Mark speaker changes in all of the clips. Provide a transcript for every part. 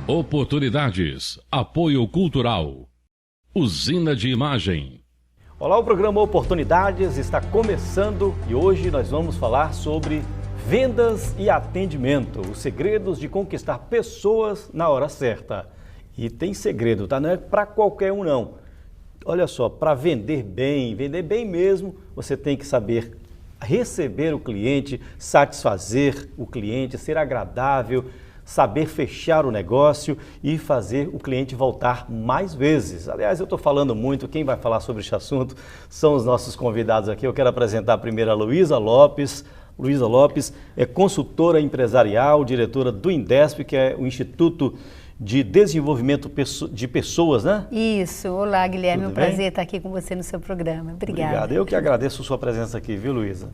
Speaker 1: Oportunidades. Apoio cultural. Usina de Imagem.
Speaker 2: Olá, o programa Oportunidades está começando e hoje nós vamos falar sobre vendas e atendimento, os segredos de conquistar pessoas na hora certa. E tem segredo, tá? Não é para qualquer um não. Olha só, para vender bem mesmo, você tem que saber receber o cliente, satisfazer o cliente, ser agradável, saber fechar o negócio e fazer o cliente voltar mais vezes. Aliás, eu estou falando muito, quem vai falar sobre esse assunto são os nossos convidados aqui. Eu quero apresentar primeiro a Luísa Lopes. Luísa Lopes é consultora empresarial, diretora do INDESP, que é o Instituto de Desenvolvimento de Pessoas, né?
Speaker 3: Isso. Olá, Guilherme. É um
Speaker 2: Tudo bem?
Speaker 3: prazer estar aqui com você no seu programa. Obrigada.
Speaker 2: Obrigado. Eu que agradeço a sua presença aqui, viu, Luísa?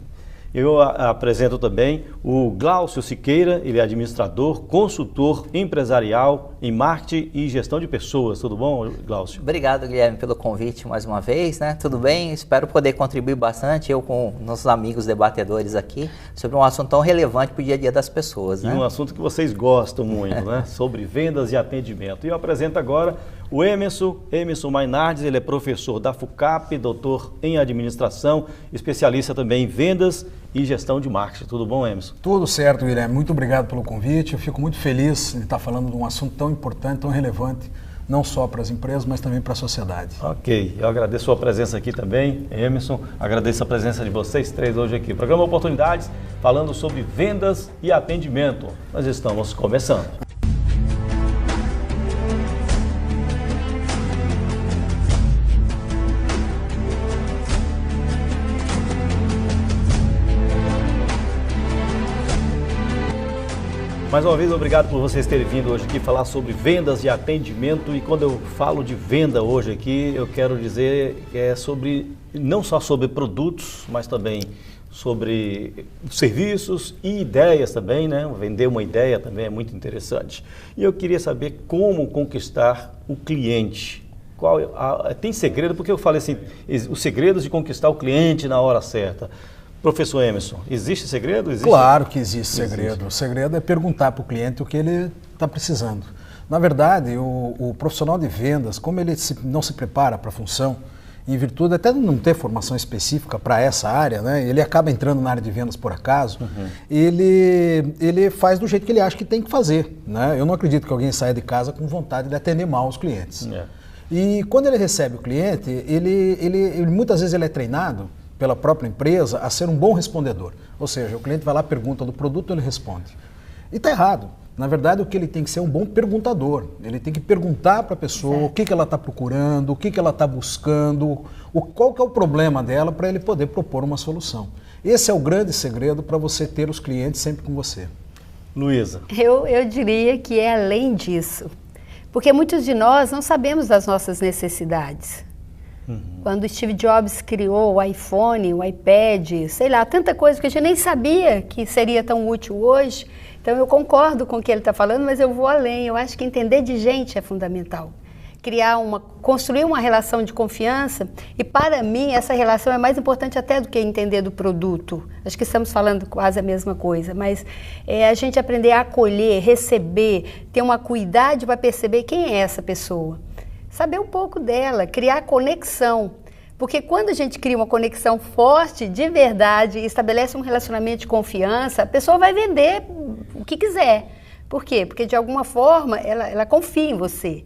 Speaker 2: Eu apresento também o Glaucio Siqueira, ele é administrador, consultor empresarial em marketing e gestão de pessoas. Tudo bom, Glaucio?
Speaker 4: Obrigado, Guilherme, pelo convite mais uma vez, né? Tudo bem? Espero poder contribuir bastante, eu com nossos amigos debatedores aqui, sobre um assunto tão relevante para o dia a dia das pessoas, né?
Speaker 2: E um assunto que vocês gostam muito, né? Sobre vendas e atendimento. E eu apresento agora o Emerson Mainardes, ele é professor da FUCAP, doutor em administração, especialista também em vendas e gestão de marketing. Tudo bom, Emerson?
Speaker 5: Tudo certo, Guilherme. Muito obrigado pelo convite. Eu fico muito feliz de estar falando de um assunto tão importante, tão relevante, não só para as empresas, mas também para a sociedade.
Speaker 2: Ok, eu agradeço a sua presença aqui também, Emerson. Agradeço a presença de vocês três hoje aqui. Programa Oportunidades, falando sobre vendas e atendimento. Nós estamos começando. Mais uma vez, obrigado por vocês terem vindo hoje aqui falar sobre vendas e atendimento. E quando eu falo de venda hoje aqui, eu quero dizer que é sobre, não só sobre produtos, mas também sobre serviços e ideias também, né? Vender uma ideia também é muito interessante. E eu queria saber como conquistar o cliente. Tem segredo? Porque eu falei assim, os segredos de conquistar o cliente na hora certa. Professor Emerson, existe segredo?
Speaker 5: Claro que existe segredo. O segredo é perguntar para o cliente o que ele está precisando. Na verdade, o profissional de vendas, como ele não se prepara para a função, em virtude até de não ter formação específica para essa área, né, ele acaba entrando na área de vendas por acaso, ele faz do jeito que ele acha que tem que fazer. Né? Eu não acredito que alguém saia de casa com vontade de atender mal os clientes. E quando ele recebe o cliente, muitas vezes ele é treinado pela própria empresa a ser um bom respondedor. Ou seja, o cliente vai lá, pergunta do produto, ele responde. E está errado. Na verdade, o que ele tem que ser é um bom perguntador. Ele tem que perguntar para a pessoa o que ela está procurando, o que ela está buscando, qual que é o problema dela para ele poder propor uma solução. Esse é o grande segredo para você ter os clientes sempre com você.
Speaker 2: Luísa.
Speaker 3: Eu diria que é além disso. Porque muitos de nós não sabemos das nossas necessidades. Quando Steve Jobs criou o iPhone, o iPad, sei lá, tanta coisa que a gente nem sabia que seria tão útil hoje. Então eu concordo com o que ele está falando, mas eu vou além. Eu acho que entender de gente é fundamental. Construir uma relação de confiança, e para mim essa relação é mais importante até do que entender do produto. Acho que estamos falando quase a mesma coisa, mas a gente aprender a acolher, receber, ter uma cuidado para perceber quem é essa pessoa. Saber um pouco dela, criar conexão. Porque quando a gente cria uma conexão forte, de verdade, estabelece um relacionamento de confiança, a pessoa vai vender o que quiser. Por quê? Porque de alguma forma ela confia em você.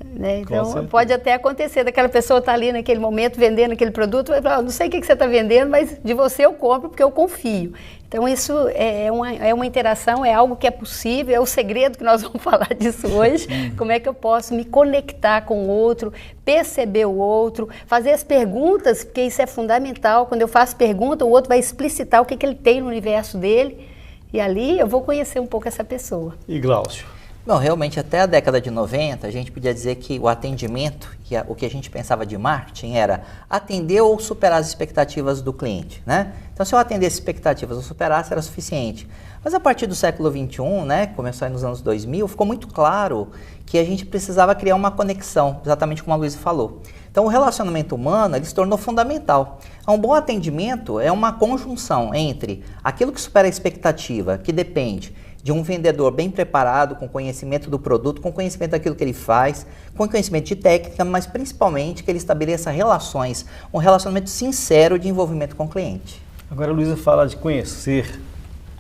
Speaker 3: Né? Então pode até acontecer daquela pessoa estar ali naquele momento vendendo aquele produto, vai falar, não sei o que você está vendendo, mas de você eu compro porque eu confio. Então isso é uma interação, é algo que é possível, é o segredo que nós vamos falar disso hoje. Como é que eu posso me conectar com o outro, perceber o outro, fazer as perguntas, porque isso é fundamental. Quando eu faço pergunta, o outro vai explicitar o que ele tem no universo dele e ali eu vou conhecer um pouco essa pessoa.
Speaker 2: E Glaucio?
Speaker 4: Não, realmente até a década de 90 a gente podia dizer que o atendimento, o que a gente pensava de marketing era atender ou superar as expectativas do cliente, né? Então se eu atendesse expectativas ou superasse era suficiente. Mas a partir do século XXI, né, começou aí nos anos 2000, ficou muito claro que a gente precisava criar uma conexão, exatamente como a Luísa falou. Então o relacionamento humano ele se tornou fundamental. Um bom atendimento é uma conjunção entre aquilo que supera a expectativa, que depende de um vendedor bem preparado, com conhecimento do produto, com conhecimento daquilo que ele faz, com conhecimento de técnica, mas principalmente que ele estabeleça relações, um relacionamento sincero de envolvimento com o cliente.
Speaker 2: Agora a Luísa fala de conhecer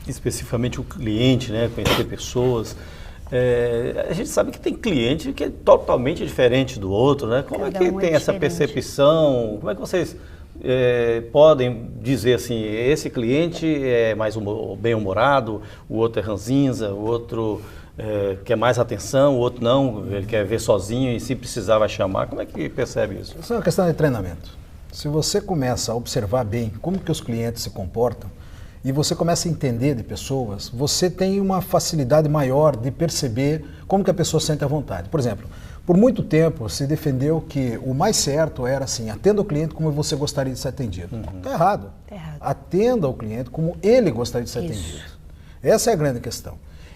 Speaker 2: especificamente o cliente, né? Conhecer pessoas. A gente sabe que tem cliente que é totalmente diferente do outro, né? Como
Speaker 3: Cada
Speaker 2: é que
Speaker 3: um é
Speaker 2: tem essa
Speaker 3: diferente.
Speaker 2: percepção? Como é que vocês podem dizer assim, esse cliente é mais bem-humorado, o outro é ranzinza, o outro quer mais atenção, o outro não, ele quer ver sozinho e se precisar vai chamar. Como é que percebe isso?
Speaker 5: Isso é uma questão de treinamento. Se você começa a observar bem como que os clientes se comportam e você começa a entender de pessoas, você tem uma facilidade maior de perceber como que a pessoa sente à vontade. Por exemplo, por muito tempo se defendeu que o mais certo era assim, atenda o cliente como você gostaria de ser atendido. Está errado.
Speaker 3: Tá errado.
Speaker 5: Atenda o cliente como ele gostaria de ser
Speaker 3: Isso.
Speaker 5: atendido. Essa é a grande questão.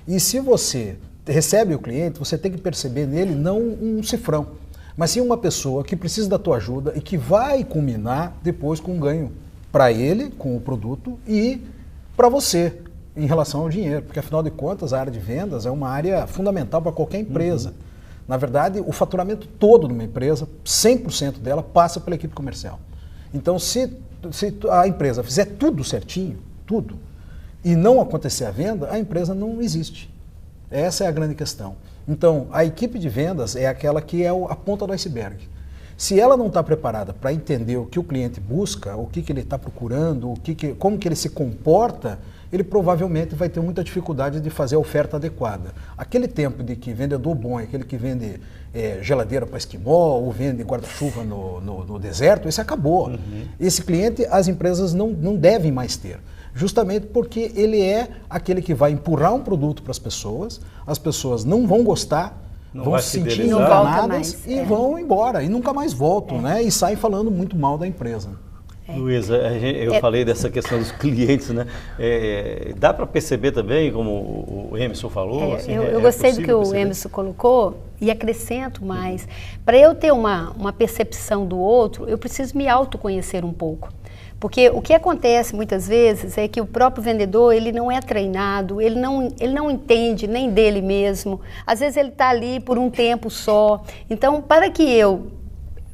Speaker 5: E se você recebe o cliente, você tem que perceber nele não um cifrão, mas sim uma pessoa que precisa da tua ajuda e que vai culminar depois com um ganho para ele, com o produto, e para você, em relação ao dinheiro. Porque, afinal de contas, a área de vendas é uma área fundamental para qualquer empresa. Na verdade, o faturamento todo de uma empresa, 100% dela, passa pela equipe comercial. Então, se a empresa fizer tudo certinho, tudo, e não acontecer a venda, a empresa não existe. Essa é a grande questão. Então, a equipe de vendas é aquela que é a ponta do iceberg. Se ela não está preparada para entender o que o cliente busca, o que ele está procurando, como que ele se comporta, ele provavelmente vai ter muita dificuldade de fazer a oferta adequada. Aquele tempo de que vendedor bom é aquele que vende geladeira para esquimó ou vende guarda-chuva no deserto, esse acabou. Esse cliente as empresas não devem mais ter. Justamente porque ele é aquele que vai empurrar um produto para as pessoas não vão gostar, vão se sentir
Speaker 2: fidelizar.
Speaker 5: enganadas e vão embora, e nunca mais voltam, né? E saem falando muito mal da empresa.
Speaker 2: Luísa, eu falei dessa questão dos clientes, né? Dá para perceber também, como o Emerson falou? Assim,
Speaker 3: eu gostei do que o
Speaker 2: perceber?
Speaker 3: Emerson colocou e acrescento mais. Para eu ter uma percepção do outro, eu preciso me autoconhecer um pouco. Porque o que acontece muitas vezes é que o próprio vendedor, ele não é treinado, ele não entende nem dele mesmo. Às vezes ele está ali por um tempo só. Então, para que eu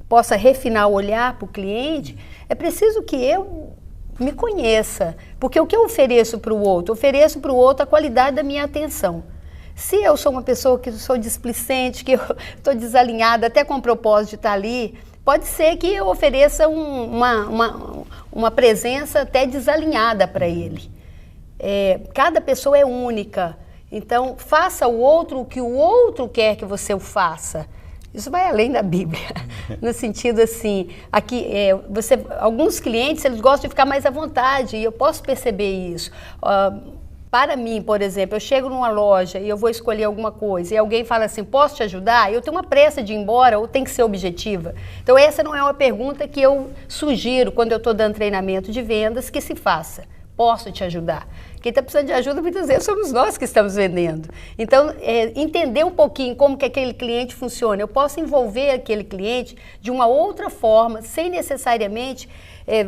Speaker 3: possa refinar o olhar para o cliente, é preciso que eu me conheça. Porque o que eu ofereço para o outro? Eu ofereço para o outro a qualidade da minha atenção. Se eu sou uma pessoa que sou displicente, que eu estou desalinhada até com o propósito de estar ali, pode ser que eu ofereça uma presença até desalinhada para ele. Cada pessoa é única, então faça o outro o que o outro quer que você o faça. Isso vai além da Bíblia, no sentido assim, aqui, alguns clientes eles gostam de ficar mais à vontade e eu posso perceber isso. Para mim, por exemplo, eu chego numa loja e eu vou escolher alguma coisa e alguém fala assim, posso te ajudar? Eu tenho uma pressa de ir embora ou tem que ser objetiva? Então essa não é uma pergunta que eu sugiro quando eu estou dando treinamento de vendas que se faça. Posso te ajudar? Quem está precisando de ajuda muitas vezes somos nós que estamos vendendo. Então, entender um pouquinho como que aquele cliente funciona. Eu posso envolver aquele cliente de uma outra forma, sem necessariamente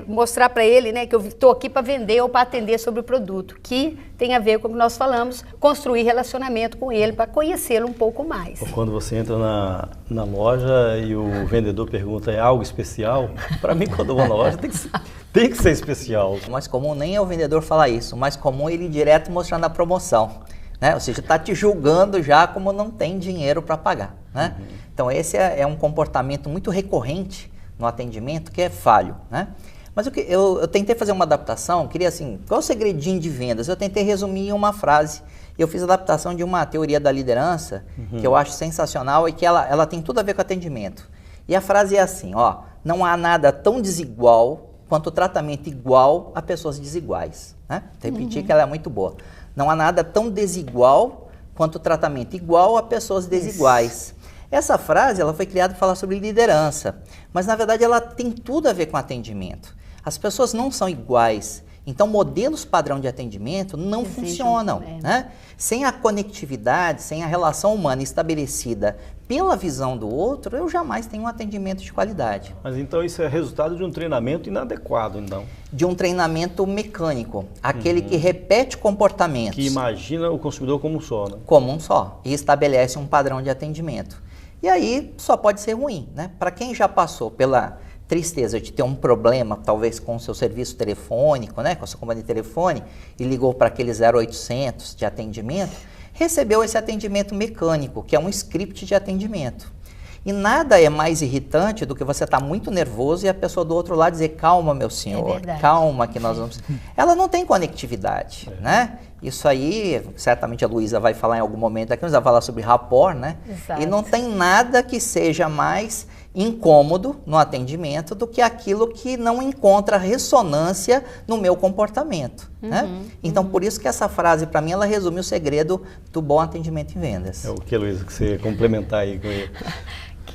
Speaker 3: mostrar para ele, né, que eu estou aqui para vender ou para atender sobre o produto, que tem a ver com o que nós falamos, construir relacionamento com ele, para conhecê-lo um pouco mais.
Speaker 2: Quando você entra na loja e o vendedor pergunta, é algo especial? Para mim, quando eu vou na loja, tem que ser especial.
Speaker 4: O mais comum nem é o vendedor falar isso, o mais comum é ele ir direto mostrando a promoção, né? Ou seja, está te julgando já como não tem dinheiro para pagar, né? Então esse é um comportamento muito recorrente no atendimento que é falho, né? Mas eu tentei fazer uma adaptação, queria assim, qual é o segredinho de vendas? Eu tentei resumir em uma frase. Eu fiz a adaptação de uma teoria da liderança, que eu acho sensacional e que ela tem tudo a ver com atendimento. E a frase é assim, ó, não há nada tão desigual quanto o tratamento igual a pessoas desiguais, né? Vou repetir que ela é muito boa. Não há nada tão desigual quanto o tratamento igual a pessoas desiguais. Essa frase ela foi criada para falar sobre liderança, mas na verdade ela tem tudo a ver com atendimento. As pessoas não são iguais Então, modelos padrão de atendimento não funcionam, né? Sem a conectividade, sem a relação humana estabelecida pela visão do outro, eu jamais tenho um atendimento de qualidade.
Speaker 2: Mas então isso é resultado de um treinamento inadequado, então?
Speaker 4: De um treinamento mecânico, aquele que repete comportamentos.
Speaker 2: Que imagina o consumidor como um só, né?
Speaker 4: Como um só, e estabelece um padrão de atendimento. E aí só pode ser ruim, né? Para quem já passou pela tristeza de ter um problema, talvez com o seu serviço telefônico, né, com a sua companhia de telefone, e ligou para aquele 0800 de atendimento, recebeu esse atendimento mecânico, que é um script de atendimento. E nada é mais irritante do que você estar muito nervoso e a pessoa do outro lado dizer, calma, meu senhor, calma que nós vamos... Ela não tem conectividade, né? Isso aí, certamente a Luísa vai falar em algum momento aqui, mas vai falar sobre rapport, né?
Speaker 3: Exato.
Speaker 4: E não tem nada que seja mais incômodo no atendimento do que aquilo que não encontra ressonância no meu comportamento, né? Então, por isso que essa frase, para mim, ela resume o segredo do bom atendimento em vendas.
Speaker 2: É o que, Luísa, que você complementar aí com ele?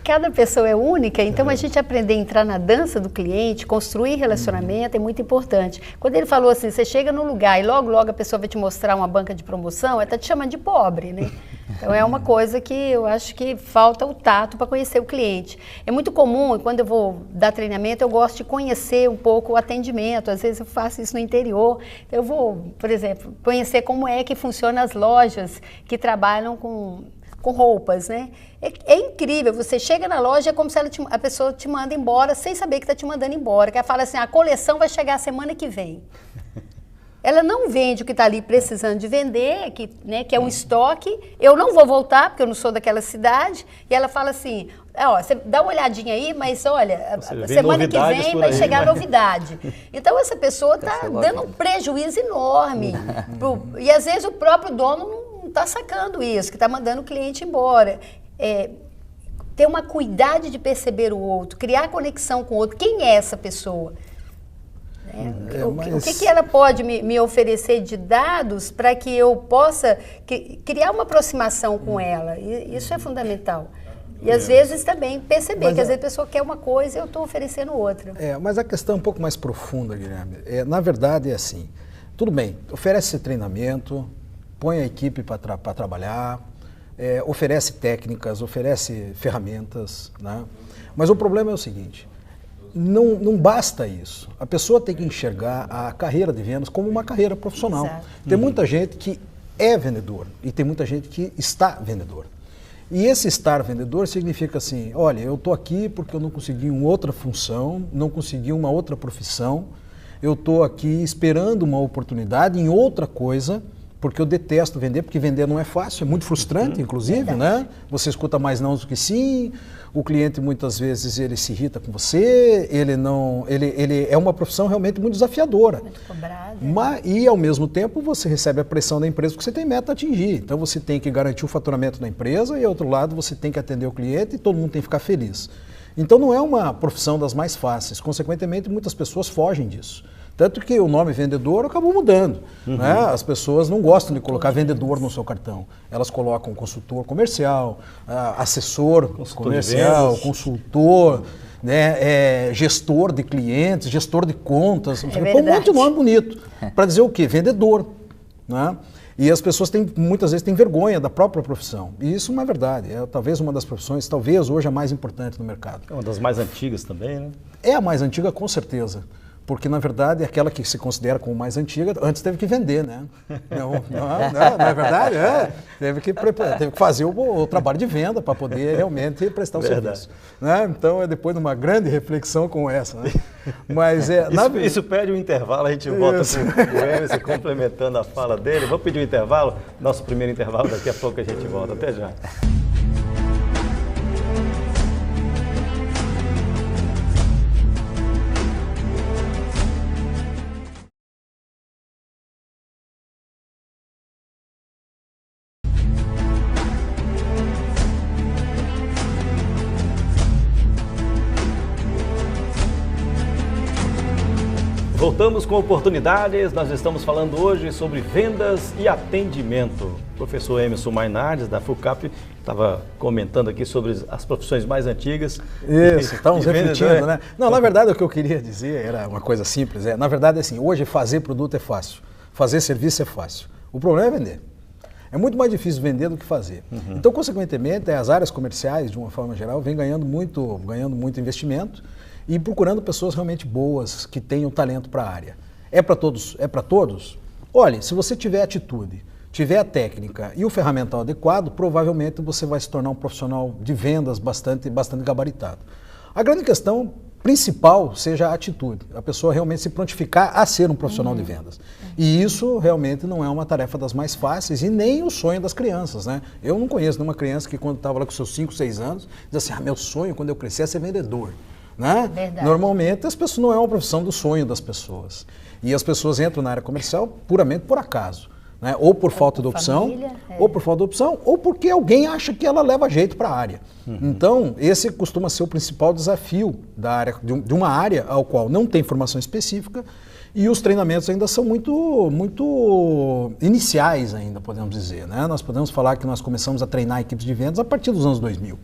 Speaker 3: Cada pessoa é única, então a gente aprender a entrar na dança do cliente, construir relacionamento é muito importante. Quando ele falou assim, você chega no lugar e logo a pessoa vai te mostrar uma banca de promoção, ela está te chamando de pobre, né? Então é uma coisa que eu acho que falta o tato para conhecer o cliente. É muito comum, quando eu vou dar treinamento, eu gosto de conhecer um pouco o atendimento, às vezes eu faço isso no interior. Eu vou, por exemplo, conhecer como é que funcionam as lojas que trabalham com roupas, né? É incrível, você chega na loja, é como se a pessoa te manda embora sem saber que está te mandando embora. Que ela fala assim, a coleção vai chegar semana que vem. Ela não vende o que está ali precisando de vender, que é um estoque. Eu não vou voltar, porque eu não sou daquela cidade. E ela fala assim, ó, você dá uma olhadinha aí, mas olha, semana que vem vai chegar novidade. Então essa pessoa está dando um prejuízo enorme. E às vezes o próprio dono não está sacando isso, que está mandando o cliente embora. Ter uma cuidado de perceber o outro, criar conexão com o outro. Quem é essa pessoa? O que ela pode me oferecer de dados para que eu possa criar uma aproximação com ela? Isso é fundamental. E às vezes também perceber que às vezes a pessoa quer uma coisa e eu estou oferecendo outra.
Speaker 5: Mas a questão é um pouco mais profunda, Guilherme. Na verdade é assim, tudo bem, oferece treinamento, põe a equipe para trabalhar, oferece técnicas, oferece ferramentas, né? Mas o problema é o seguinte, não basta isso. A pessoa tem que enxergar a carreira de vendas como uma carreira profissional.
Speaker 3: Exato.
Speaker 5: Tem muita gente que é vendedor e tem muita gente que está vendedor. E esse estar vendedor significa assim, olha, eu estou aqui porque eu não consegui uma outra função, não consegui uma outra profissão, eu estou aqui esperando uma oportunidade em outra coisa, porque eu detesto vender, porque vender não é fácil, é muito frustrante, inclusive, né? Você escuta mais não do que sim, o cliente muitas vezes ele se irrita com você, ele é uma profissão realmente muito desafiadora.
Speaker 3: Muito cobrada.
Speaker 5: E ao mesmo tempo você recebe a pressão da empresa porque você tem meta a atingir. Então você tem que garantir o faturamento da empresa e ao outro lado você tem que atender o cliente e todo mundo tem que ficar feliz. Então não é uma profissão das mais fáceis, consequentemente muitas pessoas fogem disso. Tanto que o nome vendedor acabou mudando. Né? As pessoas não gostam de colocar vendedor no seu cartão. Elas colocam consultor comercial, assessor comercial, consultor, né? Gestor de clientes, gestor de contas. Um monte de nome bonito. Para dizer o quê? Vendedor. Né? E as pessoas muitas vezes têm vergonha da própria profissão. E isso não é verdade. É talvez uma das profissões, talvez hoje a mais importante no mercado.
Speaker 2: É uma das mais antigas também, né?
Speaker 5: É a mais antiga, com certeza. Porque, na verdade, é aquela que se considera como mais antiga, antes teve que vender, né? Não é verdade? Teve que fazer o trabalho de venda para poder realmente prestar o serviço. Né? Então, é depois de uma grande reflexão como essa. Né? Mas
Speaker 2: isso pede um intervalo, a gente volta com o Emerson complementando a fala dele. Vamos pedir um intervalo? Nosso primeiro intervalo, daqui a pouco a gente volta. Até já. Voltamos com oportunidades. Nós estamos falando hoje sobre vendas e atendimento. O professor Emerson Mainardes, da FUCAP, estava comentando aqui sobre as profissões mais antigas.
Speaker 5: Isso, estamos refletindo, né? Não, na verdade o que eu queria dizer era uma coisa simples. Na verdade, assim, hoje fazer produto é fácil, fazer serviço é fácil. O problema é vender. É muito mais difícil vender do que fazer. Então, consequentemente, as áreas comerciais, de uma forma geral, vêm ganhando muito investimento e procurando pessoas realmente boas, que tenham talento para a área. É para todos? É para todos? Olha, se você tiver atitude, tiver a técnica e o ferramental adequado, provavelmente você vai se tornar um profissional de vendas bastante gabaritado. A grande questão principal seja a atitude, a pessoa realmente se prontificar a ser um profissional de vendas. E isso realmente não é uma tarefa das mais fáceis e nem o sonho das crianças, né? Eu não conheço nenhuma criança que quando estava lá com seus 5, 6 anos, diz assim, meu sonho quando eu crescer é ser vendedor. Né? Normalmente as pessoas não é uma profissão do sonho das pessoas. E as pessoas entram na área comercial puramente por acaso. Né? Ou por falta de opção, ou porque alguém acha que ela leva jeito para a área. Então, esse costuma ser o principal desafio da área, de uma área ao qual não tem formação específica e os treinamentos ainda são muito iniciais ainda, podemos dizer. Né? Nós podemos falar que nós começamos a treinar equipes de vendas a partir dos anos 2000.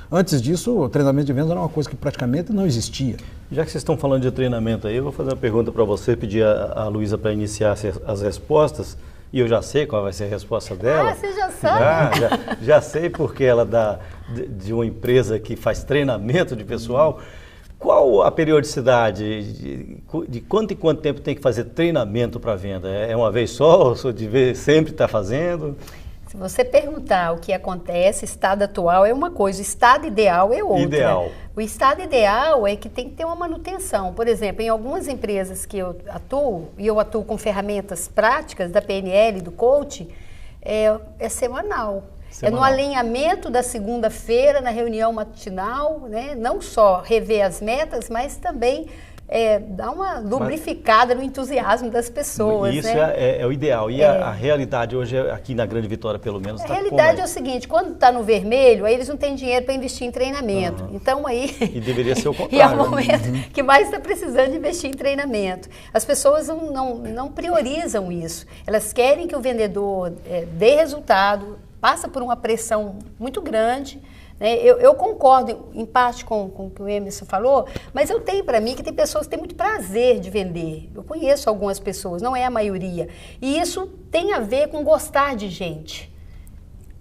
Speaker 5: Antes disso, o treinamento de vendas era uma coisa que praticamente não existia.
Speaker 2: Já que vocês estão falando de treinamento aí, eu vou fazer uma pergunta para você, pedir a Luísa para iniciar as respostas, e eu já sei qual vai ser a resposta dela.
Speaker 3: Ah, você já sabe?
Speaker 2: Já sei, porque ela é de uma empresa que faz treinamento de pessoal. Qual a periodicidade? De quanto em quanto tempo tem que fazer treinamento para venda? É uma vez só? Ou sempre está fazendo?
Speaker 3: Se você perguntar o que acontece, estado atual é uma coisa, o estado ideal é outra.
Speaker 2: Ideal.
Speaker 3: O estado ideal é que tem que ter uma manutenção. Por exemplo, em algumas empresas que eu atuo, e eu atuo com ferramentas práticas da PNL, do coaching, é semanal. É no alinhamento da segunda-feira, na reunião matinal, né? Não só rever as metas, mas também dar uma lubrificada no entusiasmo das pessoas.
Speaker 2: Isso,
Speaker 3: né?
Speaker 2: é o ideal. E a realidade hoje, aqui na Grande Vitória, pelo menos,
Speaker 3: a realidade é o seguinte, quando está no vermelho, aí eles não têm dinheiro para investir em treinamento. Então aí...
Speaker 2: E deveria ser o contrário.
Speaker 3: E é o momento que mais está precisando de investir em treinamento. As pessoas não priorizam isso. Elas querem que o vendedor dê resultado, passa por uma pressão muito grande. Eu concordo em parte com o que o Emerson falou, mas eu tenho para mim que tem pessoas que têm muito prazer de vender. Eu conheço algumas pessoas, não é a maioria. E isso tem a ver com gostar de gente.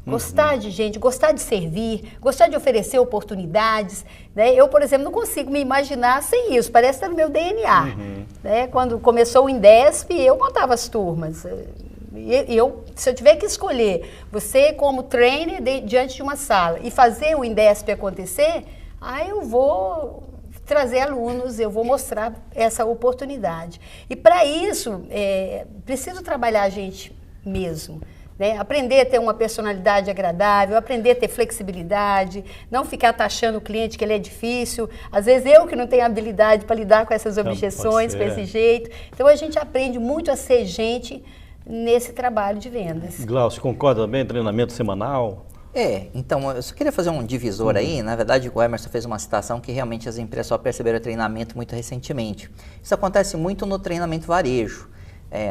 Speaker 3: Gostar de gente, gostar de servir, gostar de oferecer oportunidades. Né? Eu, por exemplo, não consigo me imaginar sem isso, parece estar no meu DNA. Né? Quando começou o Indesp, eu montava as turmas. Se eu tiver que escolher você como trainer diante de uma sala e fazer o Indesp acontecer, aí eu vou trazer alunos, eu vou mostrar essa oportunidade. E para isso, preciso trabalhar a gente mesmo. Né? Aprender a ter uma personalidade agradável, aprender a ter flexibilidade, não ficar taxando o cliente que ele é difícil. Às vezes eu que não tenho habilidade para lidar com essas objeções, com esse jeito. Então a gente aprende muito a ser gente nesse trabalho de vendas.
Speaker 2: Glaucio, concorda também? Treinamento semanal?
Speaker 4: Então, eu só queria fazer um divisor aí. Na verdade, o Emerson fez uma citação que realmente as empresas só perceberam o treinamento muito recentemente. Isso acontece muito no treinamento varejo.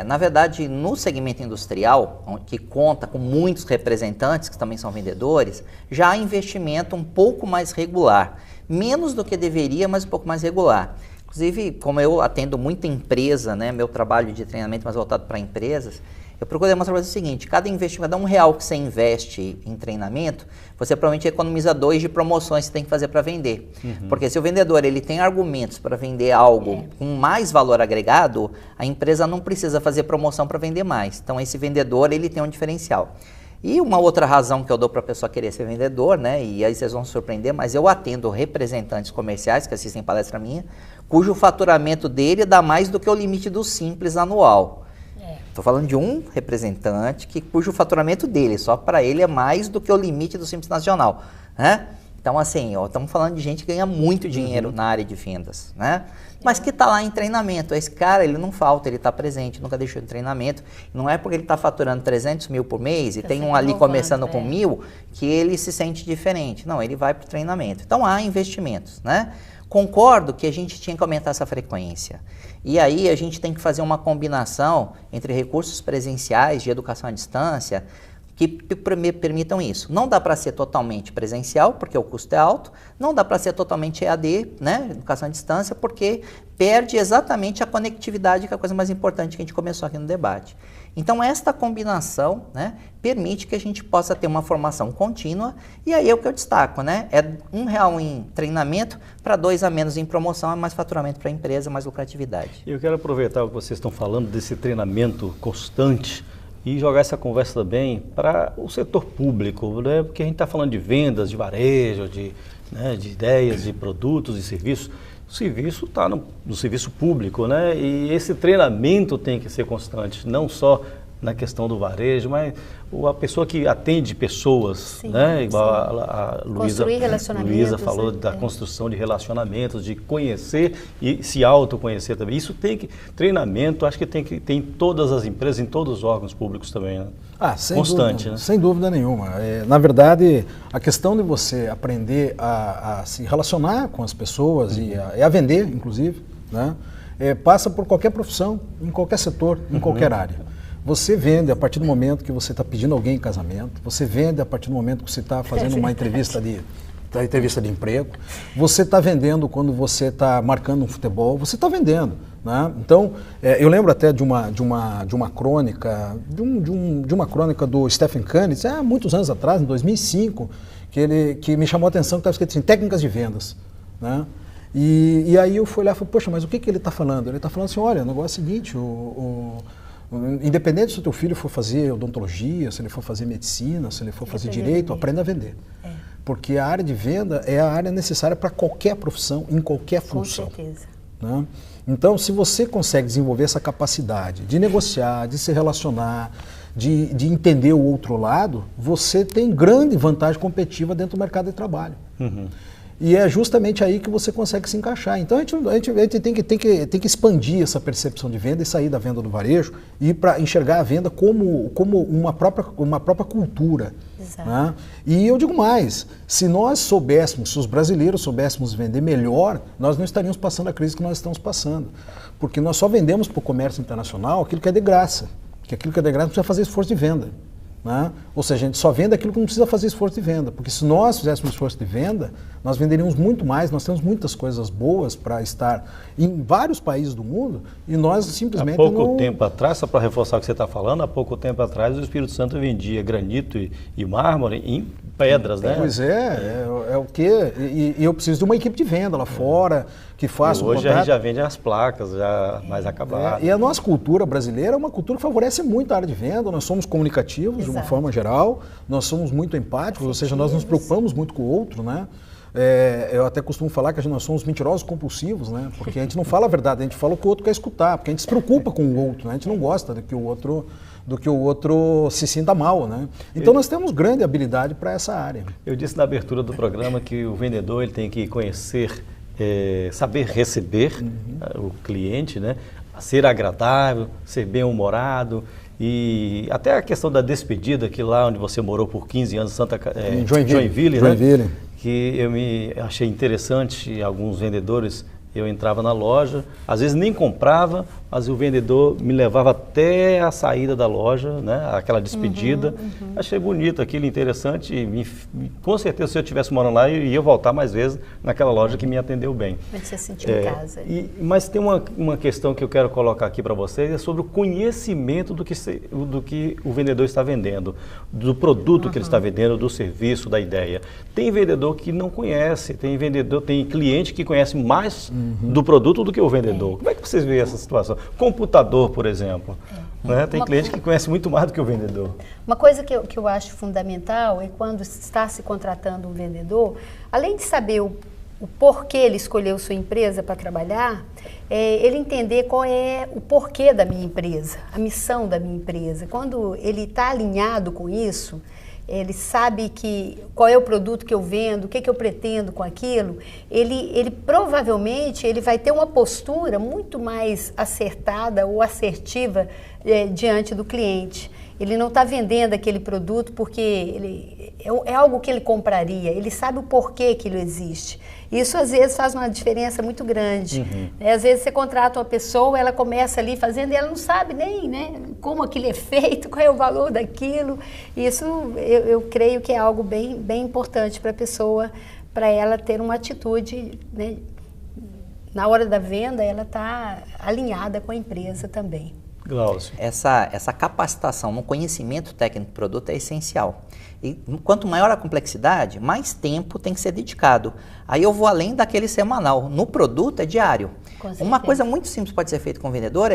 Speaker 4: Na verdade, no segmento industrial, que conta com muitos representantes que também são vendedores, já há investimento um pouco mais regular. Menos do que deveria, mas um pouco mais regular. Inclusive, como eu atendo muita empresa, né, meu trabalho de treinamento mais voltado para empresas, eu procuro demonstrar o seguinte, cada investimento, cada R$1 que você investe em treinamento, você provavelmente economiza 2 de promoções que você tem que fazer para vender. Porque se o vendedor ele tem argumentos para vender algo com mais valor agregado, a empresa não precisa fazer promoção para vender mais. Então, esse vendedor ele tem um diferencial. E uma outra razão que eu dou para a pessoa querer ser vendedor, né, e aí vocês vão se surpreender, mas eu atendo representantes comerciais que assistem palestra minha, cujo faturamento dele dá mais do que o limite do Simples anual. Estou falando de um representante cujo faturamento dele, só para ele, é mais do que o limite do Simples Nacional. Né? Então, assim, estamos falando de gente que ganha muito dinheiro na área de vendas, né? Mas que está lá em treinamento. Esse cara, ele não falta, ele está presente, nunca deixou de treinamento. Não é porque ele está faturando 300 mil por mês e tem um ali começando com 1.000 que ele se sente diferente. Não, ele vai para o treinamento. Então, há investimentos, né? Concordo que a gente tinha que aumentar essa frequência. E aí a gente tem que fazer uma combinação entre recursos presenciais de educação à distância que permitam isso. Não dá para ser totalmente presencial, porque o custo é alto, não dá para ser totalmente EAD, né, educação à distância, porque perde exatamente a conectividade, que é a coisa mais importante que a gente começou aqui no debate. Então, esta combinação, né, permite que a gente possa ter uma formação contínua, e aí é o que eu destaco, né, é R$1 em treinamento para R$2 a menos em promoção, é mais faturamento para a empresa, mais lucratividade.
Speaker 2: Eu quero aproveitar o que vocês estão falando desse treinamento constante e jogar essa conversa também para o setor público, né? Porque a gente está falando de vendas, de varejo, de ideias, de produtos e serviços. O serviço está no serviço público, né? E esse treinamento tem que ser constante, não só na questão do varejo, mas a pessoa que atende pessoas, sim, né? Igual a Luísa falou, né? Da construção de relacionamentos, de conhecer e se autoconhecer também. Isso tem que, treinamento, acho que tem em todas as empresas, em todos os órgãos públicos também, né? Constante, né?
Speaker 5: Sem dúvida nenhuma. Na verdade, a questão de você aprender a se relacionar com as pessoas e a vender, inclusive, né? Passa por qualquer profissão, em qualquer setor, em qualquer área. Você vende a partir do momento que você está pedindo alguém em casamento, você vende a partir do momento que você está fazendo uma entrevista de emprego, você está vendendo quando você está marcando um futebol, você está vendendo, né? Então, eu lembro até de uma crônica, de uma crônica do Stephen Cunningham, há muitos anos atrás, em 2005, que me chamou a atenção, que estava escrito assim, técnicas de vendas, né? E aí eu fui olhar e falei, poxa, mas o que ele está falando? Ele está falando assim, olha, o negócio é o seguinte, independente se o teu filho for fazer odontologia, se ele for fazer medicina, se ele for fazer direito, aprenda a vender. Porque a área de venda é a área necessária para qualquer profissão, em qualquer função. Com certeza. Né? Então, se você consegue desenvolver essa capacidade de negociar, de se relacionar, de entender o outro lado, você tem grande vantagem competitiva dentro do mercado de trabalho. Uhum. E é justamente aí que você consegue se encaixar. Então a gente tem que expandir essa percepção de venda e sair da venda do varejo e para enxergar a venda como uma própria cultura. Exato. Né? E eu digo mais, se os brasileiros soubéssemos vender melhor, nós não estaríamos passando a crise que nós estamos passando. Porque nós só vendemos para o comércio internacional aquilo que é de graça. Porque aquilo que é de graça não precisa fazer esforço de venda. Né? Ou seja, a gente só vende aquilo que não precisa fazer esforço de venda, porque se nós fizéssemos esforço de venda, nós venderíamos muito mais, nós temos muitas coisas boas para estar em vários países do mundo e nós simplesmente
Speaker 2: não... Há pouco tempo atrás, só para reforçar o que você está falando, há pouco tempo atrás o Espírito Santo vendia granito e mármore em pedras, né?
Speaker 5: Pois é o quê? E eu preciso de uma equipe de venda lá fora que faça
Speaker 2: hoje a gente já vende as placas, já mais acabadas.
Speaker 5: E a nossa cultura brasileira é uma cultura que favorece muito a área de venda, nós somos comunicativos, exato, de uma forma geral, nós somos muito empáticos, ou seja, nós nos preocupamos muito com o outro, né? Eu até costumo falar que nós somos mentirosos compulsivos, né? Porque a gente não fala a verdade, a gente fala o que o outro quer escutar, porque a gente se preocupa com o outro, né? A gente não gosta do que o outro se sinta mal, né? Então nós temos grande habilidade para essa área.
Speaker 2: Eu disse na abertura do programa que o vendedor ele tem que conhecer, saber receber o cliente, né? Ser agradável, ser bem-humorado. E até a questão da despedida, que lá onde você morou por 15 anos, em Joinville, né? Que eu me achei interessante, alguns vendedores, eu entrava na loja, às vezes nem comprava, mas o vendedor me levava até a saída da loja, né? Aquela despedida. Achei bonito aquilo, interessante, e com certeza se eu estivesse morando lá, eu ia voltar mais vezes naquela loja que me atendeu bem.
Speaker 3: Mas você sentiu em casa.
Speaker 2: Mas tem uma questão que eu quero colocar aqui para vocês, é sobre o conhecimento do que o vendedor está vendendo, do produto que ele está vendendo, do serviço, da ideia. Tem vendedor que não conhece, tem cliente que conhece mais do produto do que o vendedor. Como é que vocês veem essa situação? Computador, por exemplo. Né? Tem cliente que conhece muito mais do que o vendedor.
Speaker 3: Uma coisa que eu acho fundamental é quando está se contratando um vendedor, além de saber o porquê ele escolheu sua empresa para trabalhar, ele entender qual é o porquê da minha empresa, a missão da minha empresa. Quando ele está alinhado com isso, ele sabe qual é o produto que eu vendo, o que eu pretendo com aquilo, ele provavelmente vai ter uma postura muito mais acertada ou assertiva diante do cliente. Ele não está vendendo aquele produto porque é algo que ele compraria, ele sabe o porquê que ele existe. Isso às vezes faz uma diferença muito grande. Às vezes você contrata uma pessoa, ela começa ali fazendo e ela não sabe nem, né, como aquilo é feito, qual é o valor daquilo. Isso eu creio que é algo bem, bem importante para a pessoa, para ela ter uma atitude, né, na hora da venda, ela está alinhada com a empresa também.
Speaker 2: Glaucio.
Speaker 4: Essa capacitação no conhecimento técnico do produto é essencial. E quanto maior a complexidade, mais tempo tem que ser dedicado. Aí eu vou além daquele semanal. No produto é diário. Uma coisa muito simples pode ser feita com o vendedor,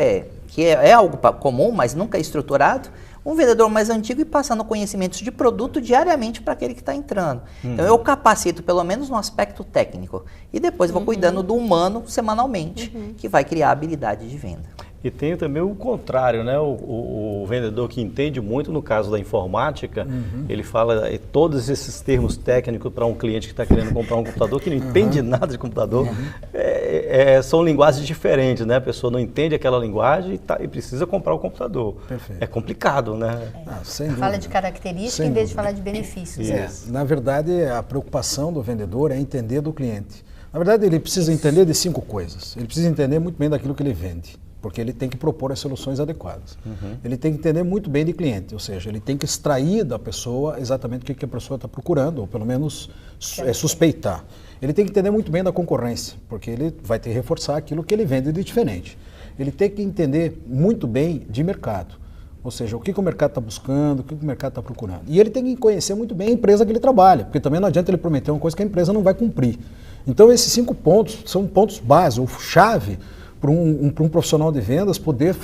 Speaker 4: que é algo comum, mas nunca é estruturado. Um vendedor mais antigo e passando conhecimentos de produto diariamente para aquele que está entrando. Então eu capacito pelo menos no aspecto técnico. E depois vou cuidando do humano semanalmente, que vai criar habilidade de venda.
Speaker 2: E tem também o contrário, né? O vendedor que entende muito, no caso da informática, ele fala todos esses termos técnicos para um cliente que está querendo comprar um computador, que não entende nada de computador, são linguagens diferentes, né? A pessoa não entende aquela linguagem e precisa comprar o computador.
Speaker 5: Perfeito.
Speaker 2: É complicado, né?
Speaker 3: Fala de características em vez de falar de benefícios.
Speaker 5: Na verdade, a preocupação do vendedor é entender do cliente. Na verdade, ele precisa entender de 5 coisas. Ele precisa entender muito bem daquilo que ele vende, porque ele tem que propor as soluções adequadas. Ele tem que entender muito bem de cliente, ou seja, ele tem que extrair da pessoa exatamente o que a pessoa está procurando, ou pelo menos suspeitar. Ele tem que entender muito bem da concorrência, porque ele vai ter que reforçar aquilo que ele vende de diferente. Ele tem que entender muito bem de mercado, ou seja, o que o mercado está buscando, o que o mercado está procurando. E ele tem que conhecer muito bem a empresa que ele trabalha, porque também não adianta ele prometer uma coisa que a empresa não vai cumprir. Então esses 5 pontos são pontos básicos, ou chave, para um profissional de vendas poder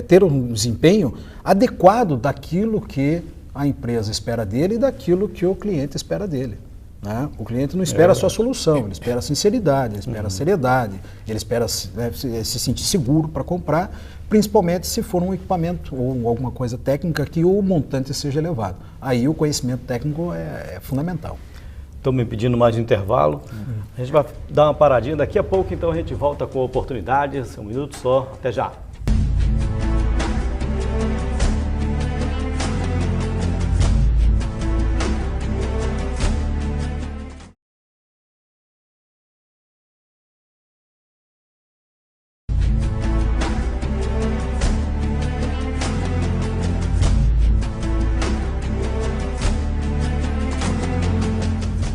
Speaker 5: ter um desempenho adequado daquilo que a empresa espera dele e daquilo que o cliente espera dele. Né? O cliente não espera só a solução, ele espera a sinceridade, ele espera a seriedade, ele espera se sentir seguro para comprar, principalmente se for um equipamento ou alguma coisa técnica que o montante seja elevado. Aí o conhecimento técnico é fundamental.
Speaker 2: Estão me pedindo mais um intervalo. A gente vai dar uma paradinha. Daqui a pouco, então, a gente volta com oportunidades. 1 minuto só. Até já.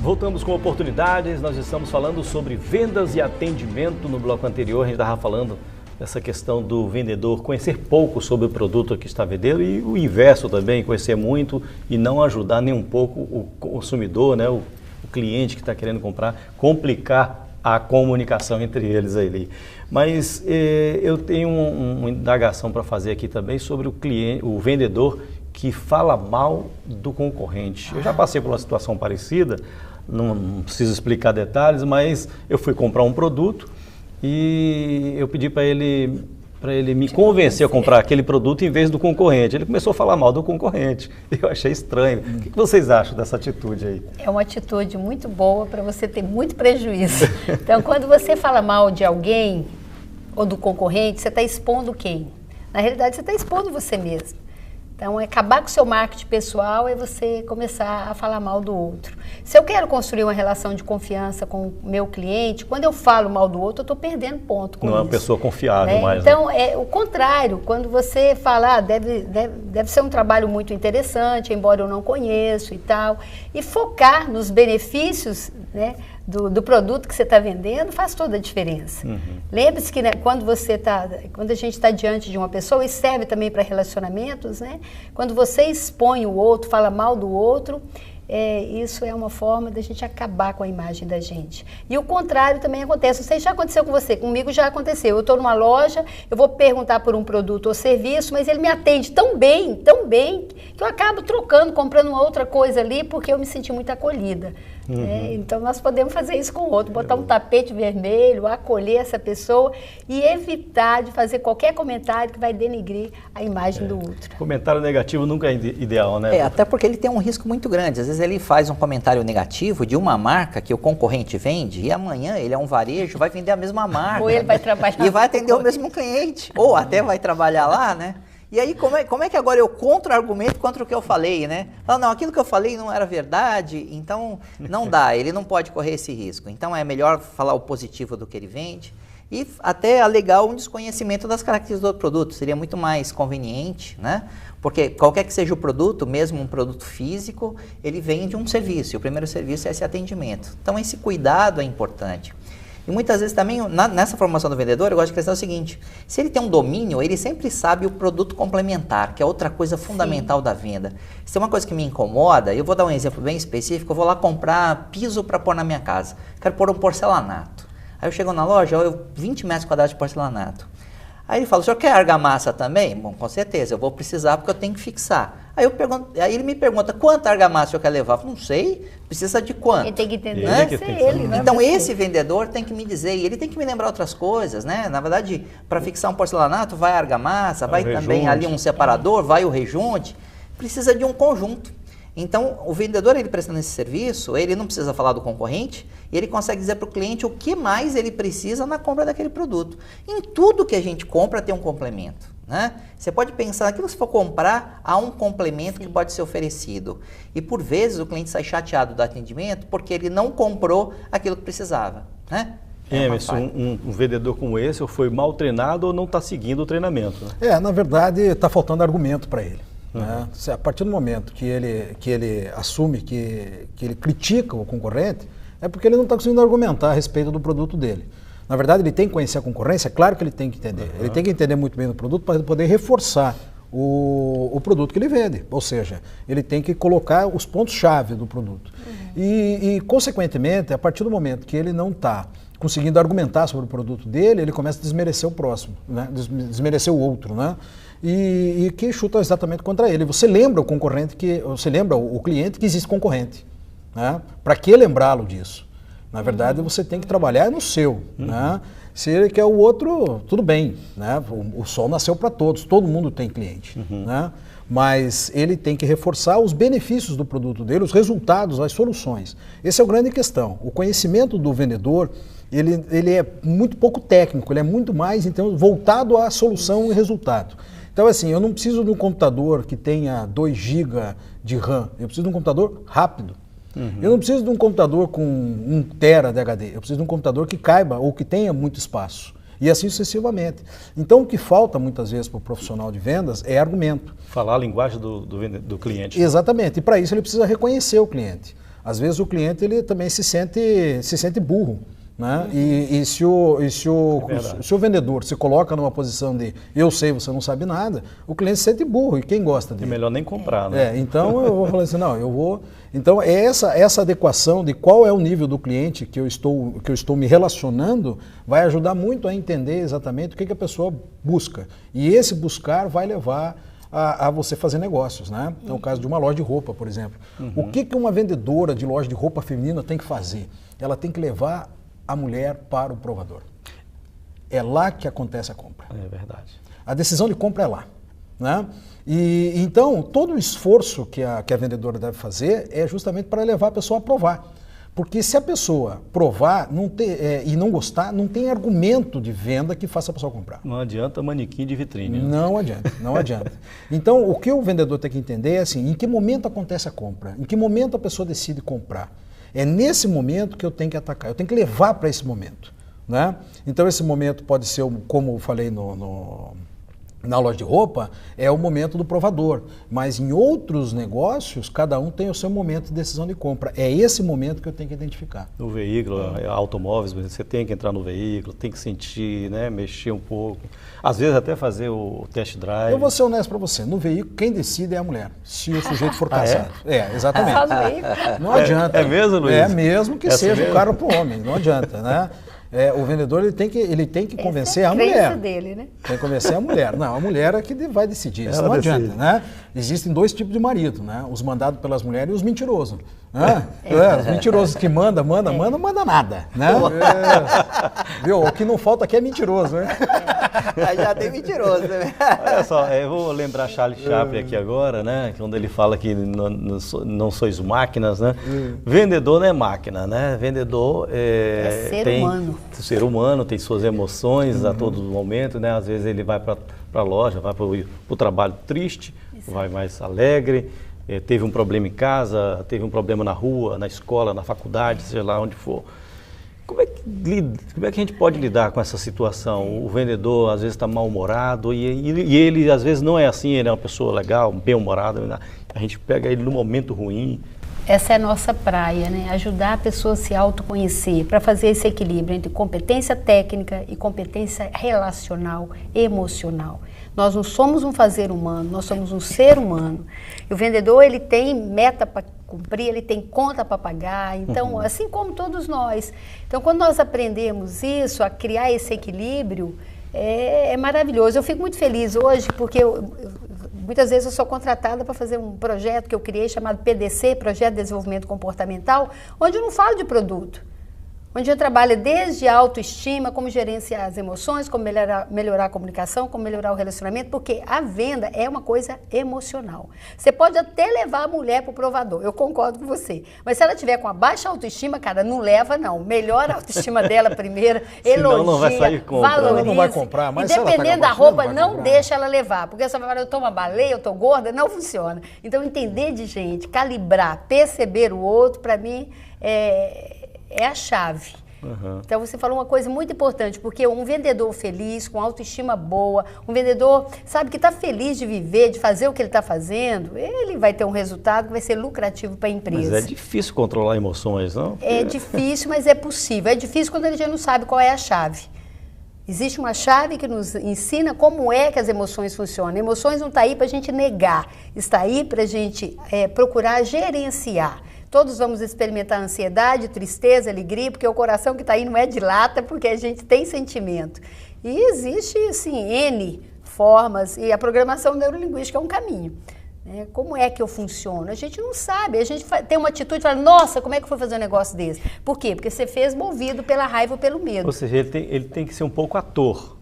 Speaker 2: Voltamos com oportunidades, nós estamos falando sobre vendas e atendimento. No bloco anterior a gente estava falando dessa questão do vendedor conhecer pouco sobre o produto que está vendendo e o inverso também, conhecer muito e não ajudar nem um pouco o consumidor, né, o cliente que está querendo comprar, complicar a comunicação entre eles ali. Mas eu tenho uma indagação para fazer aqui também sobre o vendedor que fala mal do concorrente. Eu já passei por uma situação parecida, não preciso explicar detalhes, mas eu fui comprar um produto e eu pedi para ele me convencer a comprar aquele produto em vez do concorrente. Ele começou a falar mal do concorrente. Eu achei estranho. O que vocês acham dessa atitude aí? É
Speaker 3: uma atitude muito boa para você ter muito prejuízo. Então, quando você fala mal de alguém ou do concorrente, você está expondo quem? Na realidade, você está expondo você mesmo. Então, acabar com o seu marketing pessoal é você começar a falar mal do outro. Se eu quero construir uma relação de confiança com o meu cliente, quando eu falo mal do outro, eu estou perdendo ponto com isso.
Speaker 2: Não é uma pessoa confiável mais.
Speaker 3: Então, é o contrário. Quando você fala, deve ser um trabalho muito interessante, embora eu não conheço e tal, e focar nos benefícios, né, do produto que você está vendendo, faz toda a diferença. Lembre-se que, né, quando a gente está diante de uma pessoa, isso serve também para relacionamentos, né? Quando você expõe o outro, fala mal do outro, isso é uma forma da gente acabar com a imagem da gente. E o contrário também acontece. Não sei se já aconteceu com você, comigo já aconteceu. Eu estou numa loja, eu vou perguntar por um produto ou serviço, mas ele me atende tão bem, que eu acabo trocando, comprando uma outra coisa ali, porque eu me senti muito acolhida. Então nós podemos fazer isso com o outro, botar um tapete vermelho, acolher essa pessoa e evitar de fazer qualquer comentário que vai denigrir a imagem do outro.
Speaker 2: Comentário negativo nunca é ideal, né?
Speaker 4: Até porque ele tem um risco muito grande. Às vezes ele faz um comentário negativo de uma marca que o concorrente vende e amanhã ele é um varejo, vai vender a mesma marca.
Speaker 3: Ou ele vai trabalhar
Speaker 4: e vai atender o mesmo cliente, ou até vai trabalhar lá, né? E aí, como é que agora eu contra-argumento contra o que eu falei, né? Fala, não, aquilo que eu falei não era verdade, então não dá, ele não pode correr esse risco. Então é melhor falar o positivo do que ele vende e até alegar um desconhecimento das características do produto. Seria muito mais conveniente, né? Porque qualquer que seja o produto, mesmo um produto físico, ele vem de um serviço. E o primeiro serviço é esse atendimento. Então esse cuidado é importante. E muitas vezes também, nessa formação do vendedor, eu gosto de acrescentar o seguinte, se ele tem um domínio, ele sempre sabe o produto complementar, que é outra coisa fundamental da venda. Se tem uma coisa que me incomoda, eu vou dar um exemplo bem específico, eu vou lá comprar piso para pôr na minha casa. Quero pôr um porcelanato. Aí eu chego na loja, 20 metros quadrados de porcelanato. Aí ele fala, o senhor quer argamassa também? Bom, com certeza, eu vou precisar porque eu tenho que fixar. Aí ele me pergunta, quanta argamassa o senhor quer levar? Eu falo, não sei, precisa de quanto?
Speaker 3: Ele tem que entender,
Speaker 4: né? Então esse
Speaker 3: vendedor
Speaker 4: vendedor tem que me dizer, e ele tem que me lembrar outras coisas, né? Na verdade, para fixar um porcelanato, vai a argamassa, vai também ali um separador, vai o rejunte, precisa de um conjunto. Então, o vendedor, ele prestando esse serviço, ele não precisa falar do concorrente, e ele consegue dizer para o cliente o que mais ele precisa na compra daquele produto. Em tudo que a gente compra tem um complemento, né? Você pode pensar que você for comprar, há um complemento que pode ser oferecido. E por vezes o cliente sai chateado do atendimento porque ele não comprou aquilo que precisava, né?
Speaker 2: Emerson, um vendedor como esse ou foi mal treinado ou não está seguindo o treinamento, né?
Speaker 5: Na verdade, está faltando argumento para ele. Né? A partir do momento que ele assume que ele critica o concorrente, é porque ele não está conseguindo argumentar a respeito do produto dele. Na verdade, ele tem que conhecer a concorrência, é claro que ele tem que entender. Ele tem que entender muito bem do produto para poder reforçar o produto que ele vende. Ou seja, ele tem que colocar os pontos-chave do produto. E, consequentemente, a partir do momento que ele não está conseguindo argumentar sobre o produto dele, ele começa a desmerecer o próximo, né? Desmerecer o outro, né? E que chuta exatamente contra ele. Você lembra o concorrente, você lembra o cliente que existe concorrente, né? Para que lembrá-lo disso? Na verdade, você tem que trabalhar no seu, né? Se ele quer o outro, tudo bem, né? O sol nasceu para todos, todo mundo tem cliente, né? Mas ele tem que reforçar os benefícios do produto dele, os resultados, as soluções. Essa é a grande questão. O conhecimento do vendedor, ele é muito pouco técnico, ele é muito mais então, voltado à solução e resultado. Então, assim, eu não preciso de um computador que tenha 2 GB de RAM, eu preciso de um computador rápido. Eu não preciso de um computador com 1 TB de HD, eu preciso de um computador que caiba ou que tenha muito espaço. E assim sucessivamente. Então, o que falta muitas vezes para o profissional de vendas é argumento.
Speaker 2: Falar a linguagem do cliente.
Speaker 5: Exatamente, e para isso ele precisa reconhecer o cliente. Às vezes o cliente ele também se sente burro. Né? E se o vendedor se coloca numa posição de eu sei, você não sabe nada, o cliente se sente burro, e quem gosta dele?
Speaker 2: É melhor nem comprar, né?
Speaker 5: Então eu vou falar assim, não, eu vou... Então essa adequação de qual é o nível do cliente que eu estou me relacionando vai ajudar muito a entender exatamente o que a pessoa busca. E esse buscar vai levar a você fazer negócios, né? É o caso de uma loja de roupa, por exemplo. O que uma vendedora de loja de roupa feminina tem que fazer? Ela tem que levar a mulher para o provador. É lá que acontece a compra.
Speaker 2: É verdade.
Speaker 5: A decisão de compra é lá, né? E então todo o esforço que a vendedora deve fazer é justamente para levar a pessoa a provar. Porque se a pessoa provar e não gostar, não tem argumento de venda que faça a pessoa comprar.
Speaker 2: Não adianta manequim de vitrine.
Speaker 5: Não adianta, não adianta. Então o que o vendedor tem que entender é assim, em que momento acontece a compra? Em que momento a pessoa decide comprar? É nesse momento que eu tenho que atacar, eu tenho que levar para esse momento, né? Então esse momento pode ser, como eu falei na loja de roupa, é o momento do provador, mas em outros negócios, cada um tem o seu momento de decisão de compra. É esse momento que eu tenho que identificar.
Speaker 2: No veículo, automóveis, você tem que entrar no veículo, tem que sentir, né, mexer um pouco, às vezes até fazer o test drive.
Speaker 5: Eu vou ser honesto para você, no veículo quem decide é a mulher, se o sujeito for casado. Exatamente. Não adianta.
Speaker 2: É mesmo, Luiz?
Speaker 5: É mesmo que seja o cara para o homem, não adianta, né? O vendedor ele tem que convencer a mulher.
Speaker 3: Dele, né?
Speaker 5: Tem que convencer a mulher. Não, a mulher é que vai decidir. Isso não adianta, né? Existem 2 tipos de marido, né? Os mandados pelas mulheres e os mentirosos. Né? Os mentirosos que manda nada, né? Viu? O que não falta aqui é mentiroso, né?
Speaker 4: Já tem mentiroso, né?
Speaker 2: Olha só, eu vou lembrar Charlie Chaplin aqui agora, né? Quando ele fala que não sois máquinas, né? Vendedor não é máquina, né? Vendedor ser humano, tem suas emoções a todo momento, né? Às vezes ele vai para a loja, vai para o trabalho triste, vai mais alegre, teve um problema em casa, teve um problema na rua, na escola, na faculdade, seja lá onde for. Como é que a gente pode lidar com essa situação? O vendedor às vezes está mal-humorado e ele às vezes não é assim, ele é uma pessoa legal, bem-humorada, a gente pega ele no momento ruim.
Speaker 3: Essa é a nossa praia, né? Ajudar a pessoa a se autoconhecer, para fazer esse equilíbrio entre competência técnica e competência relacional, emocional. Nós não somos um fazer humano, nós somos um ser humano. E o vendedor, ele tem meta para cumprir, ele tem conta para pagar, então, assim como todos nós. Então, quando nós aprendemos isso, a criar esse equilíbrio, é maravilhoso. Eu fico muito feliz hoje, porque muitas vezes eu sou contratada para fazer um projeto que eu criei chamado PDC, Projeto de Desenvolvimento Comportamental, onde eu não falo de produto. Onde eu trabalho desde a autoestima, como gerenciar as emoções, como melhorar a comunicação, como melhorar o relacionamento, porque a venda é uma coisa emocional. Você pode até levar a mulher para o provador, eu concordo com você, mas se ela tiver com a baixa autoestima, cara, não leva não, melhora a autoestima dela primeiro, elogia,
Speaker 2: não vai sair
Speaker 3: valoriza,
Speaker 5: ela não vai comprar, mas
Speaker 3: e dependendo da roupa, não deixa ela levar, porque você vai falar, eu tô uma baleia, eu tô gorda, não funciona. Então entender de gente, calibrar, perceber o outro, para mim é a chave. Então você falou uma coisa muito importante, porque um vendedor feliz, com autoestima boa, um vendedor, sabe, que está feliz de viver, de fazer o que ele está fazendo, ele vai ter um resultado que vai ser lucrativo para a empresa.
Speaker 2: Mas é difícil controlar emoções, não?
Speaker 3: É difícil, mas é possível. É difícil quando a gente não sabe qual é a chave. Existe uma chave que nos ensina como é que as emoções funcionam. Emoções não está aí para a gente negar, está aí para a gente procurar gerenciar. Todos vamos experimentar ansiedade, tristeza, alegria, porque o coração que está aí não é de lata, porque a gente tem sentimento. E existe, assim, N formas, e a programação neurolinguística é um caminho. Né? Como é que eu funciono? A gente não sabe, a gente tem uma atitude e fala, nossa, como é que eu fui fazer um negócio desse? Por quê? Porque você fez movido pela raiva ou pelo medo.
Speaker 2: Ou seja, ele tem que ser um pouco ator.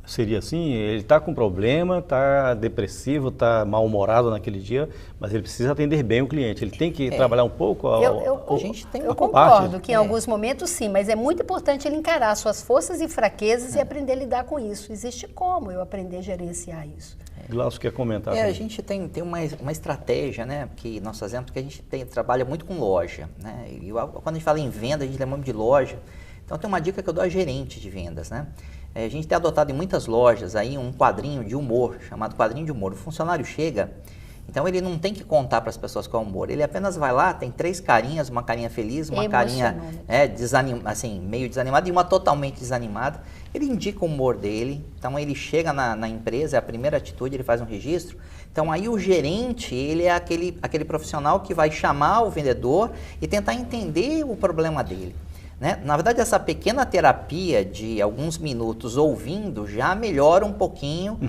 Speaker 2: Seria assim, ele está com problema, está depressivo, está mal-humorado naquele dia, mas ele precisa atender bem o cliente. Ele tem que trabalhar um pouco.
Speaker 3: Eu concordo que em alguns momentos sim, mas é muito importante ele encarar suas forças e fraquezas e aprender a lidar com isso. Existe como eu aprender a gerenciar isso.
Speaker 2: Glaucio quer comentar.
Speaker 4: A gente tem uma estratégia, né, que nós fazemos, porque a gente trabalha muito com loja, né, e quando a gente fala em venda, a gente lembra muito de loja. Então tem uma dica que eu dou a gerente de vendas, né? A gente tem adotado em muitas lojas aí um quadrinho de humor, chamado quadrinho de humor. O funcionário chega, então ele não tem que contar para as pessoas qual é o humor. Ele apenas vai lá, tem 3 carinhas, uma carinha feliz, uma carinha meio desanimada e uma totalmente desanimada. Ele indica o humor dele, então ele chega na empresa, é a primeira atitude, ele faz um registro. Então aí o gerente, ele é aquele profissional que vai chamar o vendedor e tentar entender o problema dele. Né? Na verdade, essa pequena terapia de alguns minutos ouvindo já melhora um pouquinho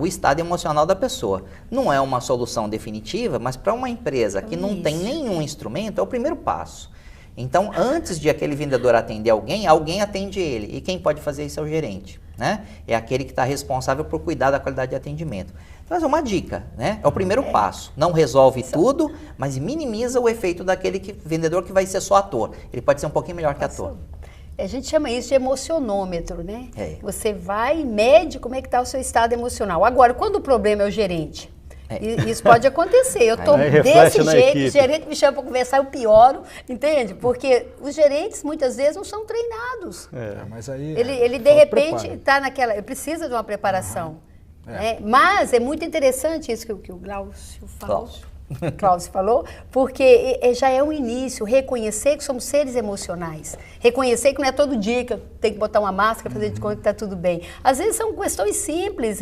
Speaker 4: o estado emocional da pessoa. Não é uma solução definitiva, mas para uma empresa que não tem nenhum instrumento, é o primeiro passo. Então, antes de aquele vendedor atender alguém atende ele. E quem pode fazer isso é o gerente, né? É aquele que está responsável por cuidar da qualidade de atendimento. Então, é uma dica, né? É o primeiro passo. Não resolve tudo, mas minimiza o efeito daquele vendedor que vai ser só ator. Ele pode ser um pouquinho melhor que ator.
Speaker 3: A gente chama isso de emocionômetro, né? Você vai e mede como é que está o seu estado emocional. Agora, quando o problema é o gerente, isso pode acontecer. Eu estou desse jeito, o gerente me chama para conversar, eu pioro, entende? Porque os gerentes muitas vezes não são treinados.
Speaker 5: Mas aí
Speaker 3: ele de repente está naquela... Ele precisa de uma preparação. Mas é muito interessante isso que o Glaucio falou. Cláudio falou, porque já é um início, reconhecer que somos seres emocionais, reconhecer que não é todo dia que eu tenho que botar uma máscara, fazer de conta que está tudo bem. Às vezes são questões simples,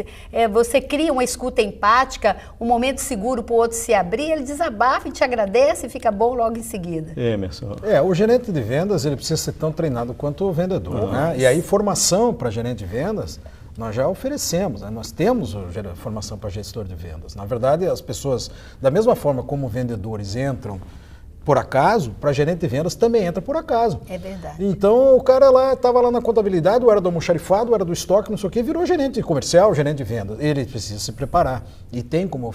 Speaker 3: você cria uma escuta empática, um momento seguro para o outro se abrir, ele desabafa e te agradece e fica bom logo em seguida.
Speaker 2: Emerson.
Speaker 5: O gerente de vendas, ele precisa ser tão treinado quanto o vendedor, né? E aí formação para gerente de vendas, nós já oferecemos, né? Nós temos formação para gestor de vendas. Na verdade, as pessoas, da mesma forma como vendedores entram por acaso, para gerente de vendas também entra por acaso.
Speaker 3: É verdade.
Speaker 5: Então o cara lá estava lá na contabilidade, ou era do almoxarifado, ou era do estoque, não sei o quê, virou gerente comercial, gerente de vendas. Ele precisa se preparar e tem como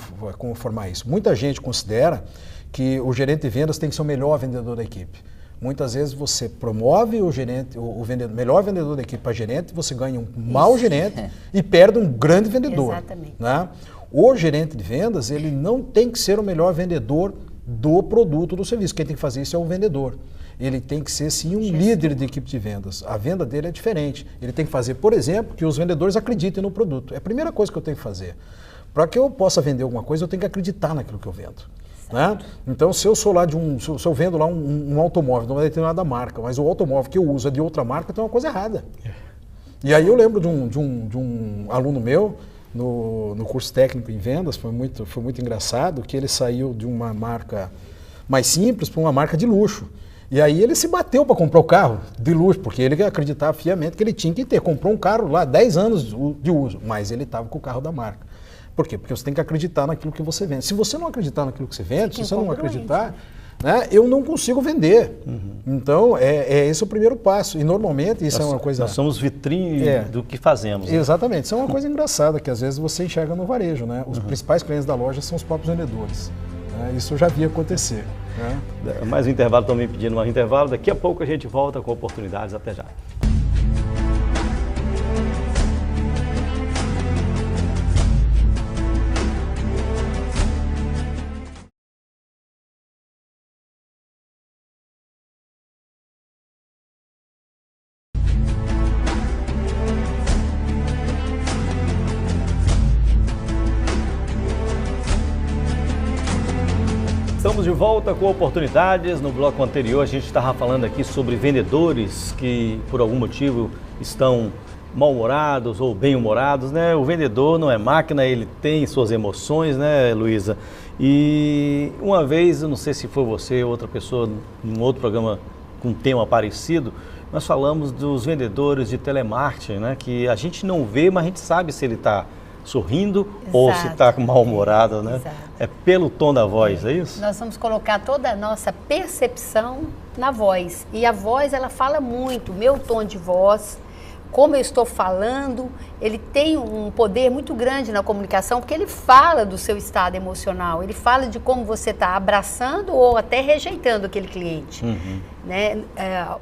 Speaker 5: formar isso. Muita gente considera que o gerente de vendas tem que ser o melhor vendedor da equipe. Muitas vezes você promove o gerente, o vendedor, melhor vendedor da equipe para gerente, você ganha um mau gerente e perde um grande vendedor.
Speaker 3: Exatamente.
Speaker 5: Né? O gerente de vendas, ele não tem que ser o melhor vendedor do produto, do serviço. Quem tem que fazer isso é o vendedor. Ele tem que ser, sim, um líder de equipe de vendas. A venda dele é diferente. Ele tem que fazer, por exemplo, que os vendedores acreditem no produto. É a primeira coisa que eu tenho que fazer. Para que eu possa vender alguma coisa, eu tenho que acreditar naquilo que eu vendo. Né? Então, se eu sou lá se eu vendo lá um automóvel de uma determinada marca, mas o automóvel que eu uso é de outra marca, tem uma coisa errada. E aí eu lembro de um aluno meu, no curso técnico em vendas, foi muito engraçado, que ele saiu de uma marca mais simples para uma marca de luxo. E aí ele se bateu para comprar o carro de luxo, porque ele acreditava fiamente que ele tinha que ter. Comprou um carro lá, 10 anos de uso, mas ele estava com o carro da marca. Por quê? Porque você tem que acreditar naquilo que você vende. Se você não acreditar naquilo que você vende, se você não acreditar, né, eu não consigo vender. Então, esse é o primeiro passo. E normalmente isso é uma coisa...
Speaker 2: Nós somos vitrine do que fazemos. Né?
Speaker 5: Exatamente. Isso é uma coisa engraçada, que às vezes você enxerga no varejo. Né? Os principais clientes da loja são os próprios vendedores. Né? Isso eu já vi acontecer. Né?
Speaker 2: Mais um intervalo, também pedindo mais um intervalo. Daqui a pouco a gente volta com oportunidades. Até já. Estamos de volta com oportunidades. No bloco anterior a gente estava falando aqui sobre vendedores que por algum motivo estão mal-humorados ou bem-humorados, né? O vendedor não é máquina, ele tem suas emoções, né, Luísa? E uma vez, eu não sei se foi você ou outra pessoa, num outro programa com um tema parecido, nós falamos dos vendedores de telemarketing, né? Que a gente não vê, mas a gente sabe se ele está sorrindo ou se está mal-humorado, né?
Speaker 3: Exato.
Speaker 2: É pelo tom da voz, é isso?
Speaker 3: Nós vamos colocar toda a nossa percepção na voz. E a voz, ela fala muito. Meu tom de voz, como eu estou falando, ele tem um poder muito grande na comunicação, porque ele fala do seu estado emocional, ele fala de como você está abraçando ou até rejeitando aquele cliente. Né?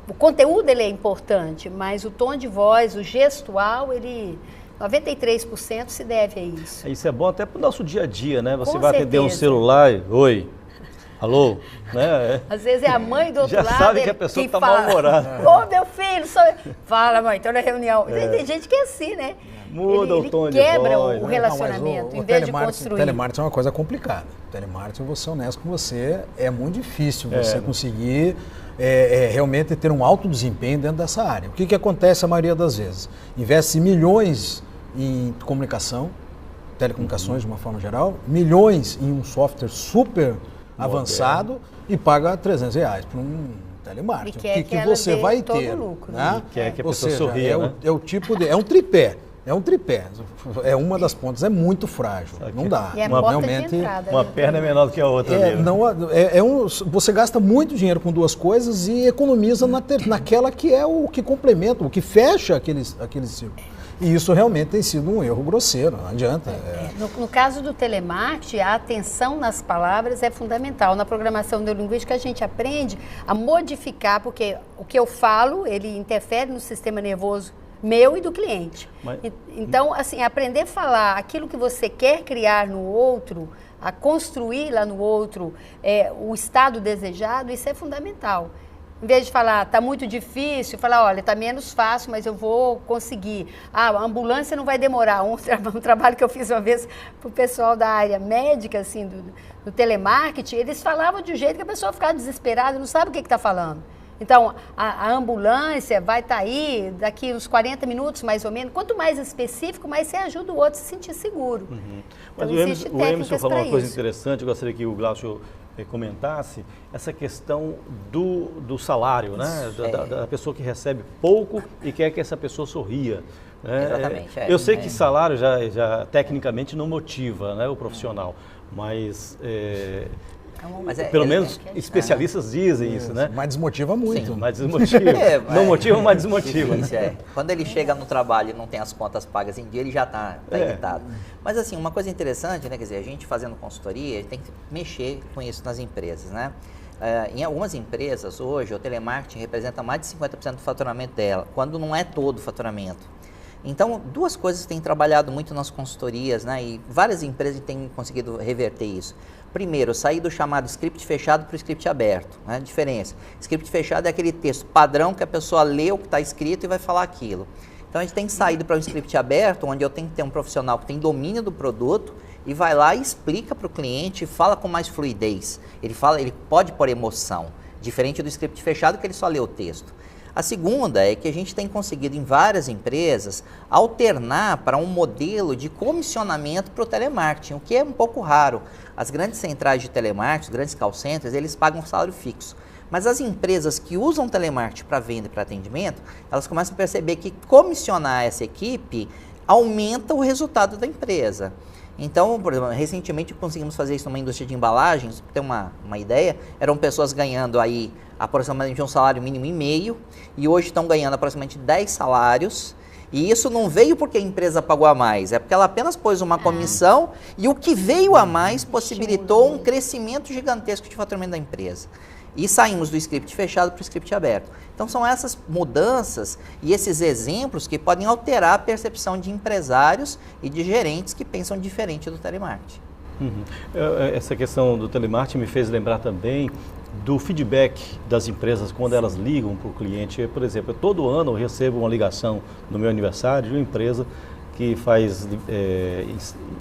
Speaker 3: O conteúdo, ele é importante, mas o tom de voz, o gestual, ele... 93% se deve a isso.
Speaker 2: Isso é bom até para o nosso dia a dia, né? Você
Speaker 3: Com
Speaker 2: vai atender um
Speaker 3: certeza.
Speaker 2: celular e, oi, alô, né?
Speaker 3: Às vezes é a mãe do outro
Speaker 2: Já
Speaker 3: lado.
Speaker 2: sabe que a pessoa está
Speaker 3: fala,
Speaker 2: mal-humorada.
Speaker 3: Ô, meu filho, fala, mãe, estou na reunião. Tem gente que é assim, né?
Speaker 2: Muda
Speaker 3: ele
Speaker 2: o tom de
Speaker 3: quebra
Speaker 2: voz,
Speaker 3: o
Speaker 2: né?
Speaker 3: relacionamento, em vez de construir.
Speaker 5: Telemarketing é uma coisa complicada. Telemarketing, eu vou ser honesto com você, é muito difícil você conseguir realmente ter um alto desempenho dentro dessa área. O que acontece a maioria das vezes? Investe milhões em comunicação, telecomunicações de uma forma geral, milhões em um software super avançado e paga R$300 por um telemarketing.
Speaker 3: E
Speaker 5: O que você vai
Speaker 3: todo
Speaker 5: ter?
Speaker 3: lucro,
Speaker 5: Né?
Speaker 2: E quer que a
Speaker 5: Ou
Speaker 2: pessoa
Speaker 5: seja,
Speaker 2: sorria, né?
Speaker 5: é o tipo de... É um tripé. É um tripé. É uma das pontas, é muito frágil. Não dá.
Speaker 3: E é
Speaker 2: Uma-
Speaker 3: porta
Speaker 5: realmente,
Speaker 3: de entrada.
Speaker 2: Uma
Speaker 3: né?
Speaker 2: perna é menor do que a outra. ali, né?
Speaker 5: Você gasta muito dinheiro com duas coisas e economiza naquela que é o que complementa, o que fecha aquele círculo. E isso realmente tem sido um erro grosseiro, não adianta.
Speaker 3: No caso do telemarketing, a atenção nas palavras é fundamental. Na programação neurolinguística, a gente aprende a modificar, porque o que eu falo, ele interfere no sistema nervoso meu e do cliente. Então, assim, aprender a falar aquilo que você quer criar no outro, a construir lá no outro o estado desejado, isso é fundamental. Em vez de falar, está muito difícil, falar, olha, está menos fácil, mas eu vou conseguir. A ambulância não vai demorar. Um trabalho que eu fiz uma vez para o pessoal da área médica, assim, do telemarketing, eles falavam de um jeito que a pessoa ficava desesperada, não sabe o que está falando. Então, a ambulância vai estar aí daqui uns 40 minutos, mais ou menos. Quanto mais específico, mais você ajuda o outro a se sentir seguro.
Speaker 2: Mas
Speaker 3: então,
Speaker 2: o Emerson falou uma coisa
Speaker 3: isso.
Speaker 2: interessante, eu gostaria que o Glaucio comentasse, essa questão do salário, né? Da pessoa que recebe pouco e quer que essa pessoa sorria. Né?
Speaker 4: Exatamente.
Speaker 2: Eu sei que salário já tecnicamente não motiva, né, o profissional, mas...
Speaker 4: Mas
Speaker 2: Pelo menos especialistas dizem isso, né?
Speaker 5: Mas desmotiva muito.
Speaker 2: Sim, mas desmotiva. Não motiva, mas desmotiva.
Speaker 4: Difícil, né? Quando ele chega no trabalho e não tem as contas pagas em dia, ele já está irritado. Mas assim, uma coisa interessante, né? Quer dizer, a gente fazendo consultoria, a gente tem que mexer com isso nas empresas, né? Em algumas empresas, hoje, o telemarketing representa mais de 50% do faturamento dela, quando não é todo o faturamento. Então, duas coisas têm trabalhado muito nas consultorias, né? E várias empresas têm conseguido reverter isso. Primeiro, sair do chamado script fechado para o script aberto, né? Diferença. Script fechado é aquele texto padrão que a pessoa lê o que está escrito e vai falar aquilo. Então, a gente tem saído para um script aberto, onde eu tenho que ter um profissional que tem domínio do produto e vai lá e explica para o cliente, fala com mais fluidez. Ele pode pôr emoção, diferente do script fechado que ele só lê o texto. A segunda é que a gente tem conseguido em várias empresas alternar para um modelo de comissionamento para o telemarketing, o que é um pouco raro. As grandes centrais de telemarketing, os grandes call centers, eles pagam um salário fixo. Mas as empresas que usam telemarketing para venda e para atendimento, elas começam a perceber que comissionar essa equipe aumenta o resultado da empresa. Então, por exemplo, recentemente conseguimos fazer isso numa indústria de embalagens, para ter uma ideia, eram pessoas ganhando aí aproximadamente um salário mínimo e meio, e hoje estão ganhando aproximadamente 10 salários, e isso não veio porque a empresa pagou a mais, é porque ela apenas pôs uma comissão, e o que veio a mais possibilitou um crescimento gigantesco de faturamento da empresa. E saímos do script fechado para o script aberto. Então, são essas mudanças e esses exemplos que podem alterar a percepção de empresários e de gerentes que pensam diferente do telemarketing.
Speaker 2: Essa questão do telemarketing me fez lembrar também do feedback das empresas quando elas ligam para o cliente. Por exemplo, todo ano eu recebo uma ligação no meu aniversário de uma empresa que faz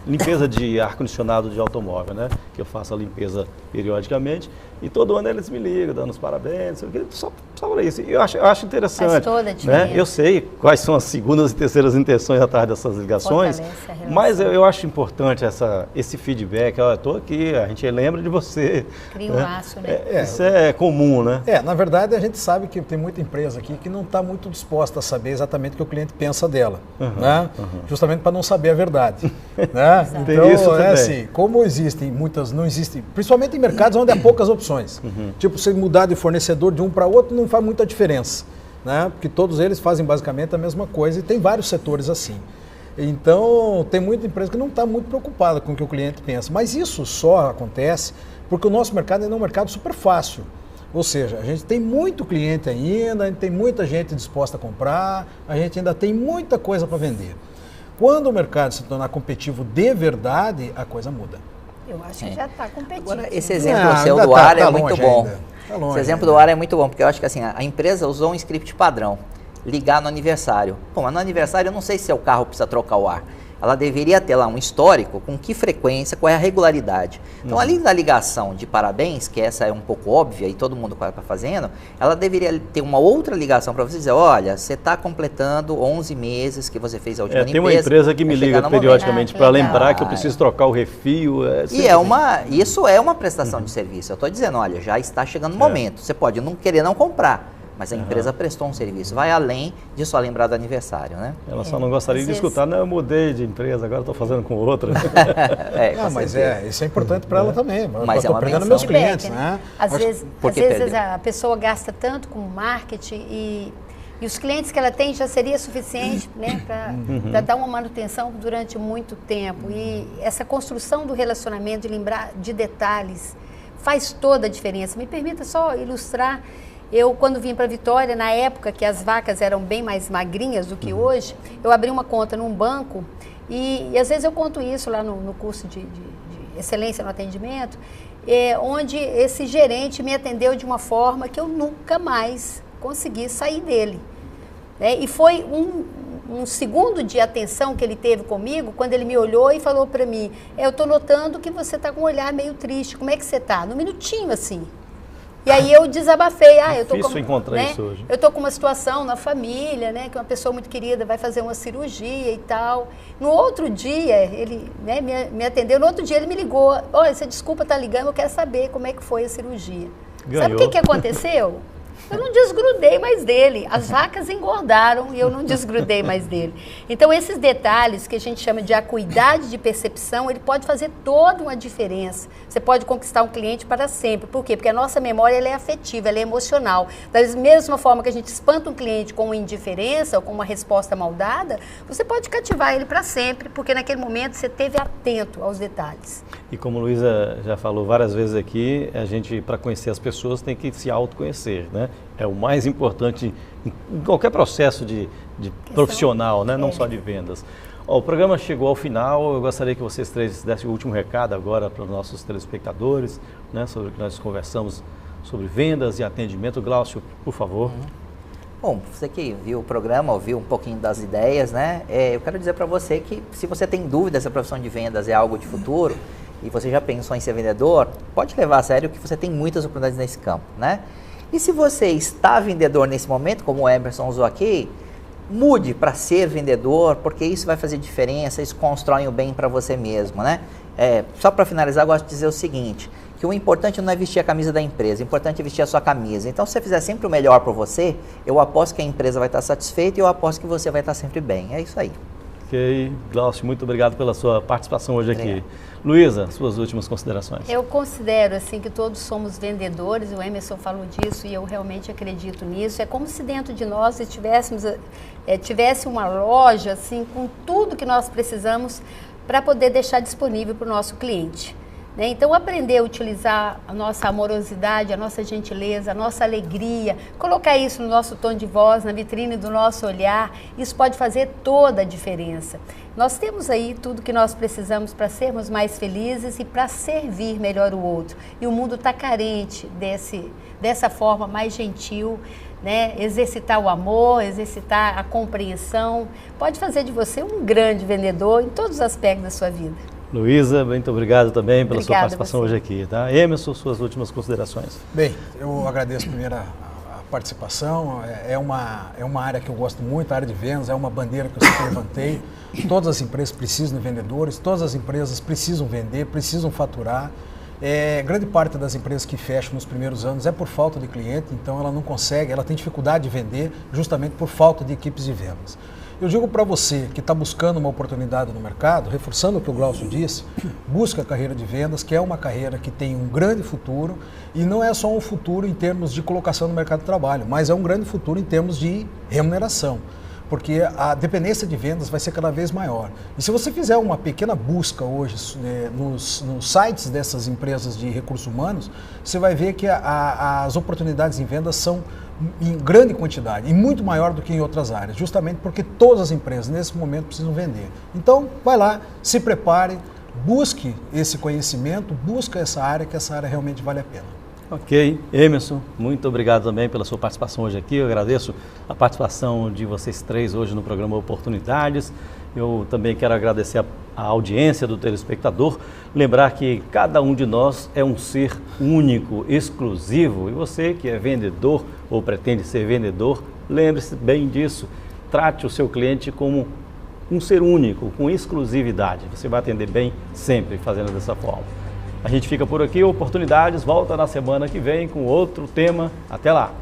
Speaker 2: limpeza de ar-condicionado de automóvel, né? Que eu faço a limpeza periodicamente e todo ano eles me ligam, dando os parabéns, só para isso. Eu acho interessante. Faz toda a diferença. Né? Eu sei quais são as segundas e terceiras intenções atrás dessas ligações, mas eu acho importante esse feedback. Eu estou aqui, a gente lembra de você. Cria um laço, né? Isso é comum, né?
Speaker 5: Na verdade, a gente sabe que tem muita empresa aqui que não está muito disposta a saber exatamente o que o cliente pensa dela, né? Justamente para não saber a verdade. Né? Então, isso assim, como existem muitas, não existem, principalmente em mercados onde há poucas opções. Tipo, você mudar de fornecedor de um para outro não faz muita diferença, né? Porque todos eles fazem basicamente a mesma coisa e tem vários setores assim. Então, tem muita empresa que não está muito preocupada com o que o cliente pensa. Mas isso só acontece porque o nosso mercado ainda é um mercado super fácil. Ou seja, a gente tem muito cliente ainda, a gente tem muita gente disposta a comprar, a gente ainda tem muita coisa para vender. Quando o mercado se tornar competitivo de verdade, a coisa muda.
Speaker 3: Eu acho que já está competitivo.
Speaker 4: Agora, esse exemplo seu do ar é muito bom. Esse exemplo do ar é muito bom, porque eu acho que assim, a empresa usou um script padrão, ligar no aniversário. Bom, mas no aniversário eu não sei se o carro precisa trocar o ar. Ela deveria ter lá um histórico com que frequência, qual é a regularidade. Então, além da ligação de parabéns, que essa é um pouco óbvia e todo mundo está fazendo, ela deveria ter uma outra ligação para você dizer, olha, você está completando 11 meses que você fez a última limpeza.
Speaker 2: Tem uma empresa que me liga periodicamente para lembrar que eu preciso trocar o refil.
Speaker 4: Isso é uma prestação de serviço. Eu estou dizendo, olha, já está chegando o momento. Você pode não querer não comprar, mas a empresa prestou um serviço, vai além de só lembrar do aniversário, né?
Speaker 2: Ela só não gostaria de escutar, não, eu mudei de empresa, agora estou fazendo com outra.
Speaker 5: Mas isso é importante para ela também.
Speaker 4: Mas
Speaker 5: estou aprendendo meus clientes, né?
Speaker 3: Às vezes a pessoa gasta tanto com marketing e os clientes que ela tem já seria suficiente, né, para dar uma manutenção durante muito tempo. E essa construção do relacionamento, de lembrar de detalhes, faz toda a diferença. Me permita só ilustrar. Eu, quando vim para Vitória, na época que as vacas eram bem mais magrinhas do que hoje, eu abri uma conta num banco e às vezes eu conto isso lá no curso de excelência no atendimento, onde esse gerente me atendeu de uma forma que eu nunca mais consegui sair dele. Né? E foi um segundo de atenção que ele teve comigo, quando ele me olhou e falou para mim, eu estou notando que você está com um olhar meio triste, como é que você está? Num minutinho assim. E aí eu desabafei, eu tô com uma situação na família, né, que uma pessoa muito querida vai fazer uma cirurgia e tal. No outro dia, ele, né, me atendeu, no outro dia ele me ligou, olha, você desculpa estar ligando, eu quero saber como é que foi a cirurgia. Ganhou. Sabe o que aconteceu? Eu não desgrudei mais dele. As vacas engordaram e eu não desgrudei mais dele. Então, esses detalhes que a gente chama de acuidade de percepção, ele pode fazer toda uma diferença. Você pode conquistar um cliente para sempre. Por quê? Porque a nossa memória ela é afetiva, ela é emocional. Da mesma forma que a gente espanta um cliente com uma indiferença ou com uma resposta mal dada, você pode cativar ele para sempre, porque naquele momento você esteve atento aos detalhes.
Speaker 2: E como a Luísa já falou várias vezes aqui, a gente, para conhecer as pessoas, tem que se autoconhecer, né? É o mais importante em qualquer processo de profissional, né? Não só de vendas. Ó, o programa chegou ao final, eu gostaria que vocês três dessem o último recado agora para os nossos telespectadores, né? Sobre o que nós conversamos sobre vendas e atendimento. Glaucio, por favor.
Speaker 4: Bom, você que viu o programa, ouviu um pouquinho das ideias, né? Eu quero dizer para você que se você tem dúvida se a profissão de vendas é algo de futuro e você já pensou em ser vendedor, pode levar a sério que você tem muitas oportunidades nesse campo, né? E se você está vendedor nesse momento, como o Emerson usou aqui, mude para ser vendedor, porque isso vai fazer diferença, isso constrói o bem para você mesmo, né? Só para finalizar, eu gosto de dizer o seguinte, que o importante não é vestir a camisa da empresa, o importante é vestir a sua camisa. Então, se você fizer sempre o melhor por você, eu aposto que a empresa vai estar satisfeita e eu aposto que você vai estar sempre bem. É isso aí.
Speaker 2: Ok, Glaucio, muito obrigado pela sua participação hoje aqui. Luísa, suas últimas considerações.
Speaker 3: Eu considero assim que todos somos vendedores, o Emerson falou disso e eu realmente acredito nisso. É como se dentro de nós tivesse uma loja assim com tudo que nós precisamos para poder deixar disponível para o nosso cliente. Então, aprender a utilizar a nossa amorosidade, a nossa gentileza, a nossa alegria, colocar isso no nosso tom de voz, na vitrine do nosso olhar, isso pode fazer toda a diferença. Nós temos aí tudo que nós precisamos para sermos mais felizes e para servir melhor o outro. E o mundo está carente dessa forma mais gentil, né? Exercitar o amor, exercitar a compreensão, pode fazer de você um grande vendedor em todos os aspectos da sua vida.
Speaker 2: Luísa, muito obrigado também pela sua participação hoje aqui. Tá? Emerson, suas últimas considerações.
Speaker 5: Bem, eu agradeço primeiro a participação, é uma área que eu gosto muito, a área de vendas, é uma bandeira que eu sempre levantei. Todas as empresas precisam de vendedores, todas as empresas precisam vender, precisam faturar. Grande parte das empresas que fecham nos primeiros anos é por falta de cliente, então ela não consegue, ela tem dificuldade de vender justamente por falta de equipes de vendas. Eu digo para você que está buscando uma oportunidade no mercado, reforçando o que o Glaucio disse, busca a carreira de vendas, que é uma carreira que tem um grande futuro, e não é só um futuro em termos de colocação no mercado de trabalho, mas é um grande futuro em termos de remuneração, porque a dependência de vendas vai ser cada vez maior. E se você fizer uma pequena busca hoje nos sites dessas empresas de recursos humanos, você vai ver que as oportunidades em vendas são em grande quantidade e muito maior do que em outras áreas, justamente porque todas as empresas nesse momento precisam vender. Então, vai lá, se prepare, busque esse conhecimento, busque essa área, que essa área realmente vale a pena.
Speaker 2: Ok, Emerson, muito obrigado também pela sua participação hoje aqui. Eu agradeço a participação de vocês três hoje no programa Oportunidades. Eu também quero agradecer a audiência do telespectador, lembrar que cada um de nós é um ser único, exclusivo, e você que é vendedor ou pretende ser vendedor, lembre-se bem disso, trate o seu cliente como um ser único, com exclusividade, você vai atender bem sempre fazendo dessa forma. A gente fica por aqui, Oportunidades volta na semana que vem com outro tema, até lá!